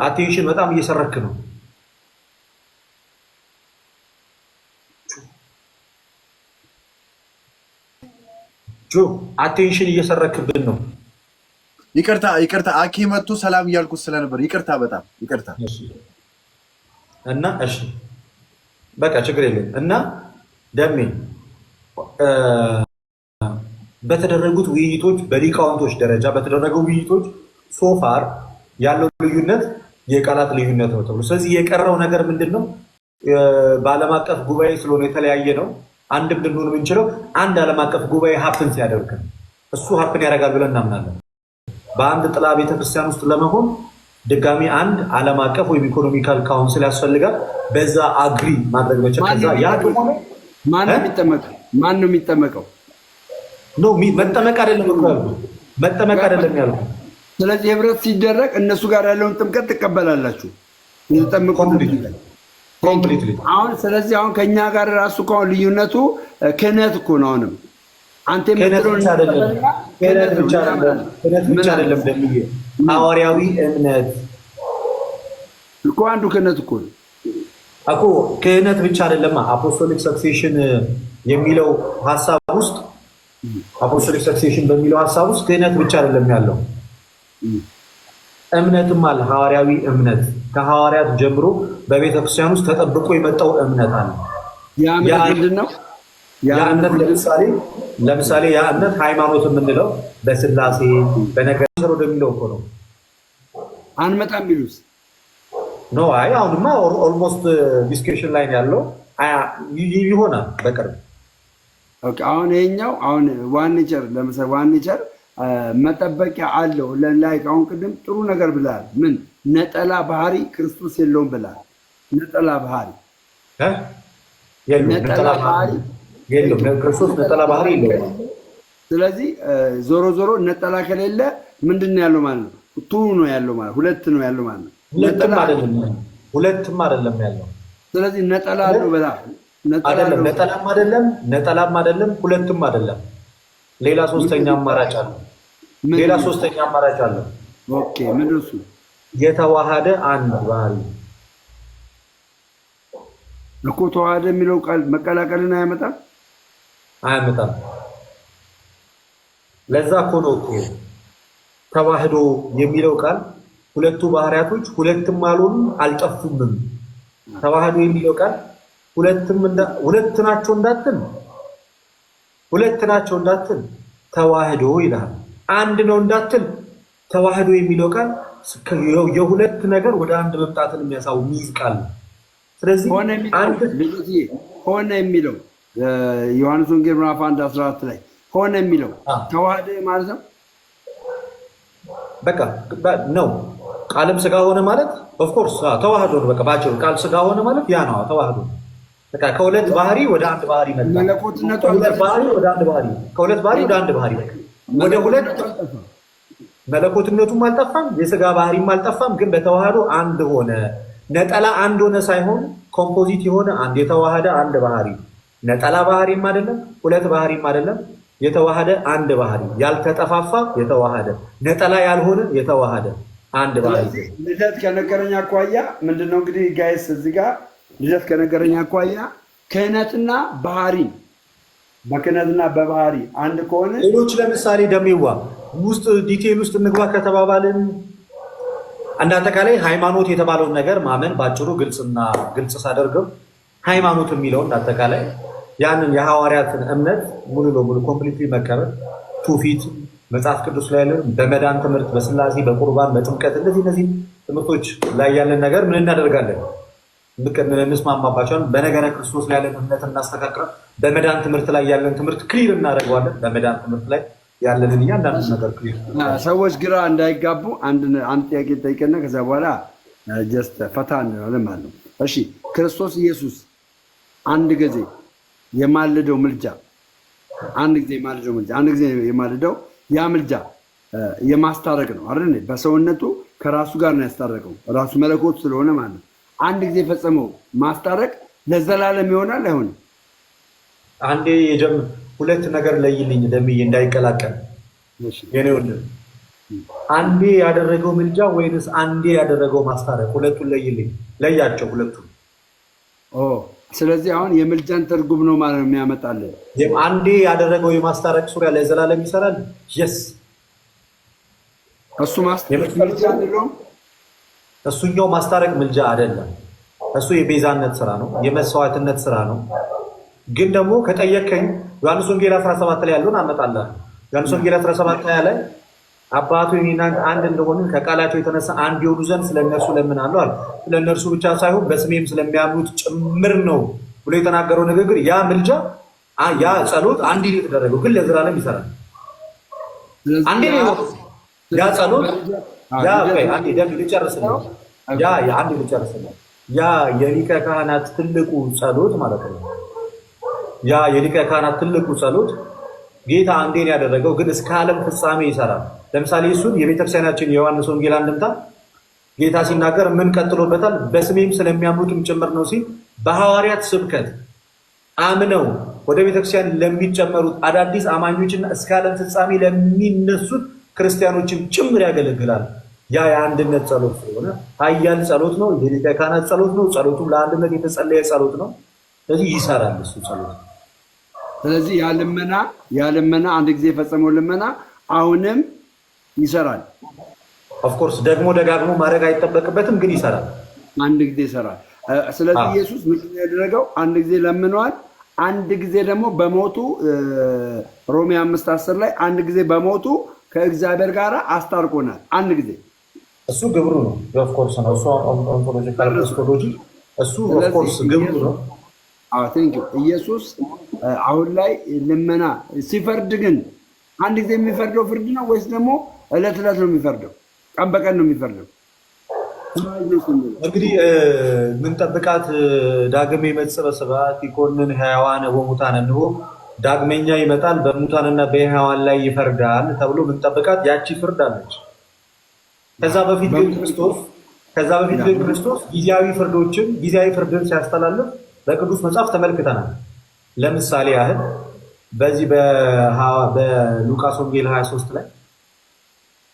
Speaker 1: አቴንሽን በጣም እየሰረክ ነው። አቴንሽን እየሰረክብን ነው።
Speaker 4: ይቅርታ አኬ መጥቶ ሰላም እያልኩት ስለነበር ይቅርታ፣ በጣም ይቅርታ።
Speaker 1: እና እሺ በቃ ችግር የለም። እና ደሜ በተደረጉት ውይይቶች በሊቃውንቶች ደረጃ በተደረጉ ውይይቶች ሶፋር ያለው ልዩነት የቃላት ልዩነት ነው ተብሎ ስለዚህ የቀረው ነገር ምንድን ነው? በዓለም አቀፍ ጉባኤ ስለሆነ የተለያየ ነው። አንድም ልንሆን የምንችለው አንድ ዓለም አቀፍ ጉባኤ ሀፕን ሲያደርግ እሱ ሀፕን ያደርጋል ብለን እናምናለን። በአንድ ጥላ ቤተክርስቲያን ውስጥ ለመሆን ድጋሚ አንድ ዓለም አቀፍ ወይም ኢኮኖሚካል ካውንስል ያስፈልጋል። በዛ አግሪ ማድረግ መቻል። ከዛ ያ ከሆነ
Speaker 2: ማን ነው የሚጠመቀው?
Speaker 1: ኖ መጠመቅ አይደለም እኮ ያልኩት፣ መጠመቅ አይደለም ያልኩት።
Speaker 2: ስለዚህ ህብረት ሲደረግ እነሱ ጋር ያለውን ጥምቀት ትቀበላላችሁ።
Speaker 1: ኮምፕሊትሊ
Speaker 2: አሁን ስለዚህ አሁን ከኛ ጋር ራሱ ከሆነ ልዩነቱ ክህነት እኮ ነው። አሁንም አንተ
Speaker 1: ክህነት ብቻ አይደለም ደምዬ ሐዋርያዊ እምነት
Speaker 2: እኮ አንዱ ክህነት እኮ ነው
Speaker 1: እኮ ክህነት ብቻ አይደለም። አፖስቶሊክ ሰክሴሽን የሚለው ሐሳብ ውስጥ ክህነት ብቻ አይደለም ያለው። እምነትም አለ። ሐዋርያዊ እምነት ከሐዋርያት ጀምሮ በቤተክርስቲያን ውስጥ ተጠብቆ የመጣው እምነት አለ።
Speaker 2: ያ ምንድን ነው?
Speaker 1: ያ እምነት ለምሳሌ ያ እምነት ሃይማኖት የምንለው በስላሴ በነገር ወደሚለው እኮ ነው።
Speaker 2: አንመጣም ቢሉስ
Speaker 1: ኖ አይ አሁንማ ኦልሞስት ዲስከሽን ላይ ያለው ይሆናል በቅርብ።
Speaker 2: ኦኬ አሁን ይሄኛው አሁን ዋን ኔቸር ለምሳሌ ዋን ኔቸር መጠበቂያ አለው ለላይ አሁን ቅድም ጥሩ ነገር ብለሃል። ምን ነጠላ ባህሪ ክርስቶስ የለውም ብለሃል። ነጠላ ባህሪ
Speaker 1: ነጠላ ባህሪ የለውም ክርስቶስ ነጠላ ባህሪ የለውም።
Speaker 2: ስለዚህ ዞሮ ዞሮ ነጠላ ከሌለ ምንድን ነው ያለው ማለት ነው? ቱ ነው ያለው ማለት ሁለት ነው ያለው ማለት ነው።
Speaker 1: ሁለትም አይደለም ያለው።
Speaker 2: ስለዚህ ነጠላ አለው ብለሃል።
Speaker 1: ነጠላም አይደለም ሁለትም አይደለም። ሌላ ሶስተኛ አማራጭ አለ።
Speaker 2: ኦኬ ምንድን እሱ?
Speaker 1: የተዋሃደ አንድ ባህሪ
Speaker 2: እኮ ተዋሃደ የሚለው ቃል መቀላቀልን አያመጣም።
Speaker 1: ለዛ እኮ ነው እኮ ተዋህዶ የሚለው ቃል ሁለቱ ባህሪያቶች ሁለትም አልሆኑም አልጠፉምም። ተዋህዶ የሚለው ቃል ሁለት ናቸው እንዳትል ተዋህዶ ይላል። አንድ ነው እንዳትል ተዋህዶ የሚለው ቃል የሁለት ነገር ወደ አንድ መምጣትን የሚይዝ ቃል ነው። ስለዚህ
Speaker 2: ሆነ የሚለው ዮሐንስ ወንጌል ምዕራፍ 1:14 ላይ ሆነ የሚለው ተዋህደ ማለት ነው።
Speaker 1: በቃ ነው ቃልም ስጋ ሆነ ማለት ኦፍኮርስ ተዋህዶ ነው። በቃ ባጭሩ ቃል ስጋ ሆነ ማለት ያ ነው ተዋህዶ። በቃ ከሁለት ባህሪ ወደ አንድ ባህሪ መጣ። ከሁለት ባህሪ ወደ አንድ ባህሪ ወደ ሁለት መለኮትነቱም አልጠፋም፣ የስጋ ባህሪም አልጠፋም። ግን በተዋህዶ አንድ ሆነ። ነጠላ አንድ ሆነ ሳይሆን ኮምፖዚት የሆነ አንድ የተዋሃደ አንድ ባህሪ። ነጠላ ባህሪም አይደለም፣ ሁለት ባህሪም አይደለም። የተዋሃደ አንድ ባህሪ፣ ያልተጠፋፋ የተዋሃደ ነጠላ ያልሆነ የተዋሃደ አንድ ባህሪ።
Speaker 2: ልደት ከነገረኝ አኳያ ምንድነው እንግዲህ ጋይስ እዚህ ጋር ልደት ከነገረኝ አኳያ ክህነትና ባህሪ በክህነትና በባህሪ አንድ ከሆነ
Speaker 1: ሌሎች ለምሳሌ ደሜዋ ውስጥ ዲቴል ውስጥ እንግባ ከተባባልን እንደ አጠቃላይ ሃይማኖት የተባለውን ነገር ማመን ባጭሩ ግልጽ ሳደርገው ሃይማኖት የሚለውን እንደ አጠቃላይ ያንን የሐዋርያትን እምነት ሙሉ ለሙሉ ኮምፕሊትሊ መቀበል፣ ትውፊት መጽሐፍ ቅዱስ ላይ ያለን በመዳን ትምህርት፣ በስላሴ፣ በቁርባን፣ በጥምቀት እነዚህ ትምህርቶች ላይ ያለን ነገር ምን እናደርጋለን? እንስማማባቸዋለን። በነገረ ክርስቶስ ላይ ያለን እምነት እናስተካክላለን። በመዳን ትምህርት ላይ ያለን ትምህርት ክሊር እናደርገዋለን። በመዳን ትምህርት ላይ ያለንን እያንዳንዱ ነገር ክሊር።
Speaker 2: ሰዎች ግራ እንዳይጋቡ አንድ ጥያቄ ጠይቀና ከዛ በኋላ ጀስት ፈታ እንላለን ማለት ነው። እሺ ክርስቶስ ኢየሱስ አንድ ጊዜ የማልደው ምልጃ አንድ ጊዜ የማልደው ያ ምልጃ የማስታረቅ ነው አይደል? በሰውነቱ ከራሱ ጋር ነው ያስታረቀው። ራሱ መለኮት ስለሆነ ማለት ነው። አንድ ጊዜ ፈጸመው ማስታረቅ ለዘላለም ይሆናል አይሆንም?
Speaker 1: አንዴ ሁለት ነገር ለይልኝ ደምዬ እንዳይቀላቀል። የኔ ወንድም አንዴ ያደረገው ምልጃ ወይንስ አንዴ ያደረገው ማስታረቅ? ሁለቱን ለይልኝ፣ ለያቸው ሁለቱን።
Speaker 2: ስለዚህ አሁን የምልጃን ትርጉም ነው ማለት ነው የሚያመጣልን።
Speaker 1: አንዴ ያደረገው የማስታረቅ ሱሪያ ለዘላለም ይሰራል። የስ
Speaker 2: እሱ
Speaker 1: እሱኛው ማስታረቅ ምልጃ አይደለም። እሱ የቤዛነት ስራ ነው፣ የመስዋዕትነት ስራ ነው። ግን ደግሞ ከጠየቀኝ ዮሐንስ ወንጌል 17 ላይ ያለውን አመጣለሁ። ዮሐንስ ወንጌል 17 ላይ አባቱ እኔና አንድ እንደሆንን ከቃላቸው የተነሳ አንድ የሆኑ ዘንድ ስለነርሱ ለምናለሁ አለ። ስለነርሱ ብቻ ሳይሆን በስሜም ስለሚያምኑት ጭምር ነው ብሎ የተናገረው ንግግር ያ ምልጃ ያ ጸሎት አንዴ ነው የተደረገው፣ ግን ለዘላለም ይሰራል። አንዴ ነው ያ ጸሎት አንዴ ደም ልጨርስልኝ ያ የሊቀ ካህናት ትልቁ ጸሎት ማለት ነው። ያ የሊቀ ካህናት ትልቁ ጸሎት ጌታ አንዴን ያደረገው ግን እስከ ዓለም ፍጻሜ ይሰራል። ለምሳሌ እሱን የቤተክርስቲያናችን የዮሐንስ ወንጌል አንድምታ ጌታ ሲናገር ምን ቀጥሎበታል? በስሜም ስለሚያምኑትም ጭምር ነው ሲል በሐዋርያት ስብከት አምነው ወደ ቤተክርስቲያን ለሚጨመሩት አዳዲስ አማኞችና እስከ ዓለም ፍጻሜ ለሚነሱት ክርስቲያኖችን ጭምር ያገለግላል። ያ የአንድነት ጸሎት ስለሆነ ኃያል ጸሎት ነው። የሊቀ ካህናት ጸሎት ነው። ጸሎቱም ለአንድነት የተጸለየ ጸሎት ነው። ስለዚህ ይሰራል እሱ ጸሎት።
Speaker 2: ስለዚህ ያ ልመና አንድ ጊዜ የፈጸመው ልመና አሁንም ይሰራል።
Speaker 1: ኦፍኮርስ ደግሞ ደጋግሞ ማድረግ አይጠበቅበትም፣ ግን ይሰራል።
Speaker 2: አንድ ጊዜ ይሰራል። ስለዚህ ኢየሱስ ምንድን ያደረገው? አንድ ጊዜ ለምነዋል። አንድ ጊዜ ደግሞ በሞቱ ሮሜ 5:10 ላይ አንድ ጊዜ በሞቱ ከእግዚአብሔር ጋር አስታርቆናል። አንድ ጊዜ
Speaker 1: እሱ ግብሩ ነው። ኦፍኮርስ ነው። እሱ ኦንቶሎጂካል ክሪስቶሎጂ እሱ ኦፍኮርስ ግብሩ ነው።
Speaker 2: ቴንክ ዩ። ኢየሱስ አሁን ላይ ልመና ሲፈርድ ግን አንድ ጊዜ የሚፈርደው ፍርድ ነው ወይስ ደግሞ ዕለት ዕለት ነው የሚፈርደው? ቀን በቀን ነው የሚፈርደው?
Speaker 1: እንግዲህ ምን ጠብቃት ዳግም ይመጽእ በስብሐት ይኮንን ሕያዋነ ወሙታነ እንሆ ዳግመኛ ይመጣል በሙታንና በሕያዋን ላይ ይፈርዳል ተብሎ ምን ጠብቃት ያቺ ፍርድ አለች። ከዛ በፊት ግን ክርስቶስ ጊዜያዊ ፍርድን ሲያስተላልፍ በቅዱስ መጽሐፍ ተመልክተናል። ለምሳሌ ያህል በዚህ በሉቃስ ወንጌል 23 ላይ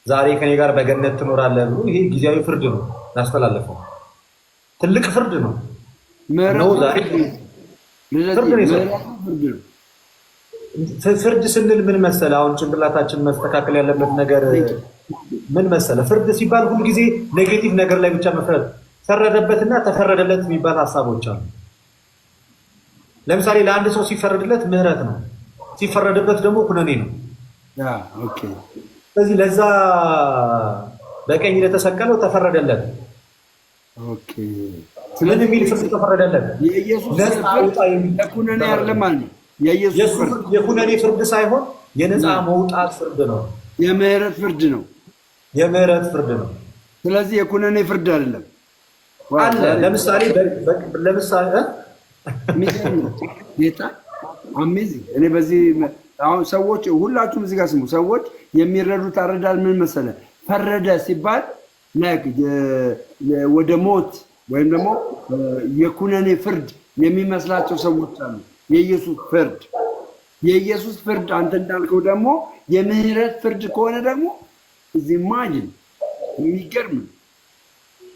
Speaker 1: ዛሬ ከኔ ጋር በገነት ትኖራለህ ብሎ ይሄ ጊዜያዊ ፍርድ ነው ያስተላለፈው። ትልቅ ፍርድ ነው። ፍርድ ስንል ምን መሰለ፣ አሁን ጭንቅላታችን መስተካከል ያለበት ነገር ምን መሰለ፣ ፍርድ ሲባል ሁልጊዜ ኔጌቲቭ ነገር ላይ ብቻ መፍረድ፣ ፈረደበትና ተፈረደለት የሚባል ሀሳቦች አሉ። ለምሳሌ ለአንድ ሰው ሲፈረድለት ምህረት ነው፣ ሲፈረድበት ደግሞ ኩነኔ ነው። ስለዚህ ለዛ በቀኝ ለተሰቀለው ተፈረደለት። ምን የሚል ፍርድ ተፈረደለት? የኩነኔ ፍርድ ሳይሆን የነፃ መውጣት ፍርድ ነው።
Speaker 2: የምህረት ፍርድ ነው። ስለዚህ የኩነኔ ፍርድ አይደለም
Speaker 1: አለ። ለምሳሌ
Speaker 2: ጌታ አሜዚንግ። እኔ በዚህ አሁን ሰዎች ሁላችሁም እዚህ ጋር ስሙ። ሰዎች የሚረዱት አረዳድ ምን መሰለ፣ ፈረደ ሲባል ወደ ሞት ወይም ደግሞ የኩነኔ ፍርድ የሚመስላቸው ሰዎች አሉ። የኢየሱስ ፍርድ አንተ እንዳልከው ደግሞ የምህረት ፍርድ ከሆነ ደግሞ እዚህ ማጅን የሚገርም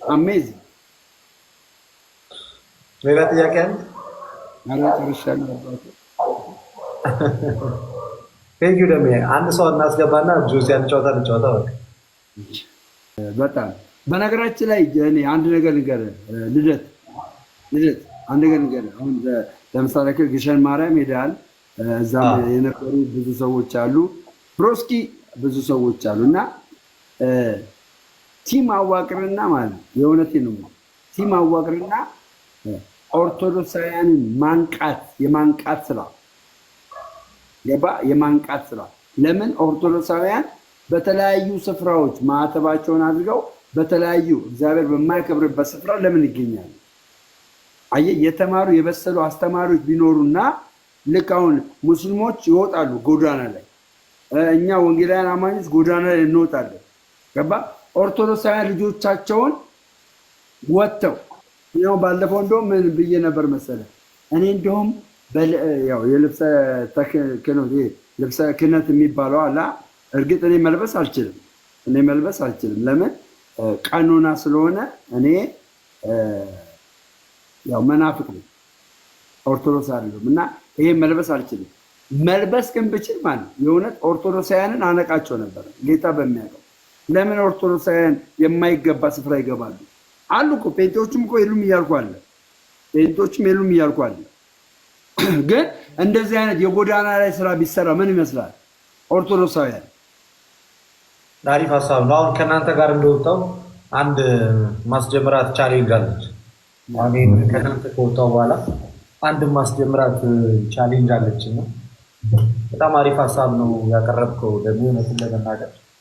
Speaker 2: አሜዚንግ።
Speaker 1: ሌላ ጥያቄ አለ? ቴንኪው ደሜ። አንድ ሰው እናስገባና ጁስ እንጫወታ።
Speaker 2: በጣም በነገራችን ላይ እኔ አንድ ነገር ንገርህ ልደት፣ አንድ ነገር ንገርህ። አሁን ለምሳሌ ግሸን ማርያም ሄደሃል። እዛም የነበሩ ብዙ ሰዎች አሉ፣ ብሮስኪ ብዙ ሰዎች አሉ። እና ቲም አዋቅርና ማለት የእውነቴን ነው ቲም አዋቅርና ኦርቶዶክሳውያንን የማንቃት ስራ የማንቃት ስራ። ለምን ኦርቶዶክሳውያን በተለያዩ ስፍራዎች ማዕተባቸውን አድርገው በተለያዩ እግዚአብሔር በማይከብርበት ስፍራ ለምን ይገኛሉ? አየህ፣ የተማሩ የበሰሉ አስተማሪዎች ቢኖሩና ልክ አሁን ሙስሊሞች ይወጣሉ ጎዳና ላይ፣ እኛ ወንጌላውያን አማኞች ጎዳና ላይ እንወጣለን። ገባ? ኦርቶዶክሳውያን ልጆቻቸውን ወጥተው ያው ባለፈው እንደውም ምን ብዬ ነበር መሰለ፣ እኔ እንደውም ያው የልብሰ ክህነት የሚባለው አላ። እርግጥ እኔ መልበስ አልችልም። ለምን? ቀኖና ስለሆነ እኔ ያው መናፍቅ ነኝ፣ ኦርቶዶክስ አይደለም እና ይሄ መልበስ አልችልም። መልበስ ግን ብችል ማለት የእውነት ኦርቶዶክሳውያንን አነቃቸው ነበር ጌታ በሚያውቀው። ለምን ኦርቶዶክሳውያን የማይገባ ስፍራ ይገባሉ? አሉ እኮ ጴንጤዎችም እኮ የሉም እያልኩ አለ። ግን እንደዚህ አይነት የጎዳና ላይ ስራ ቢሰራ ምን ይመስላል? ኦርቶዶክሳውያን
Speaker 1: አሪፍ ሀሳብ ነው። አሁን ከእናንተ ጋር እንደወጣው አንድ ማስጀምራት ቻሌንጅ አለች። አሁን ከእናንተ ከወጣው በኋላ አንድ ማስጀምራት ቻሌንጅ አለች እና በጣም አሪፍ ሀሳብ ነው ያቀረብከው። ደግሞ እውነቱን ለመናገር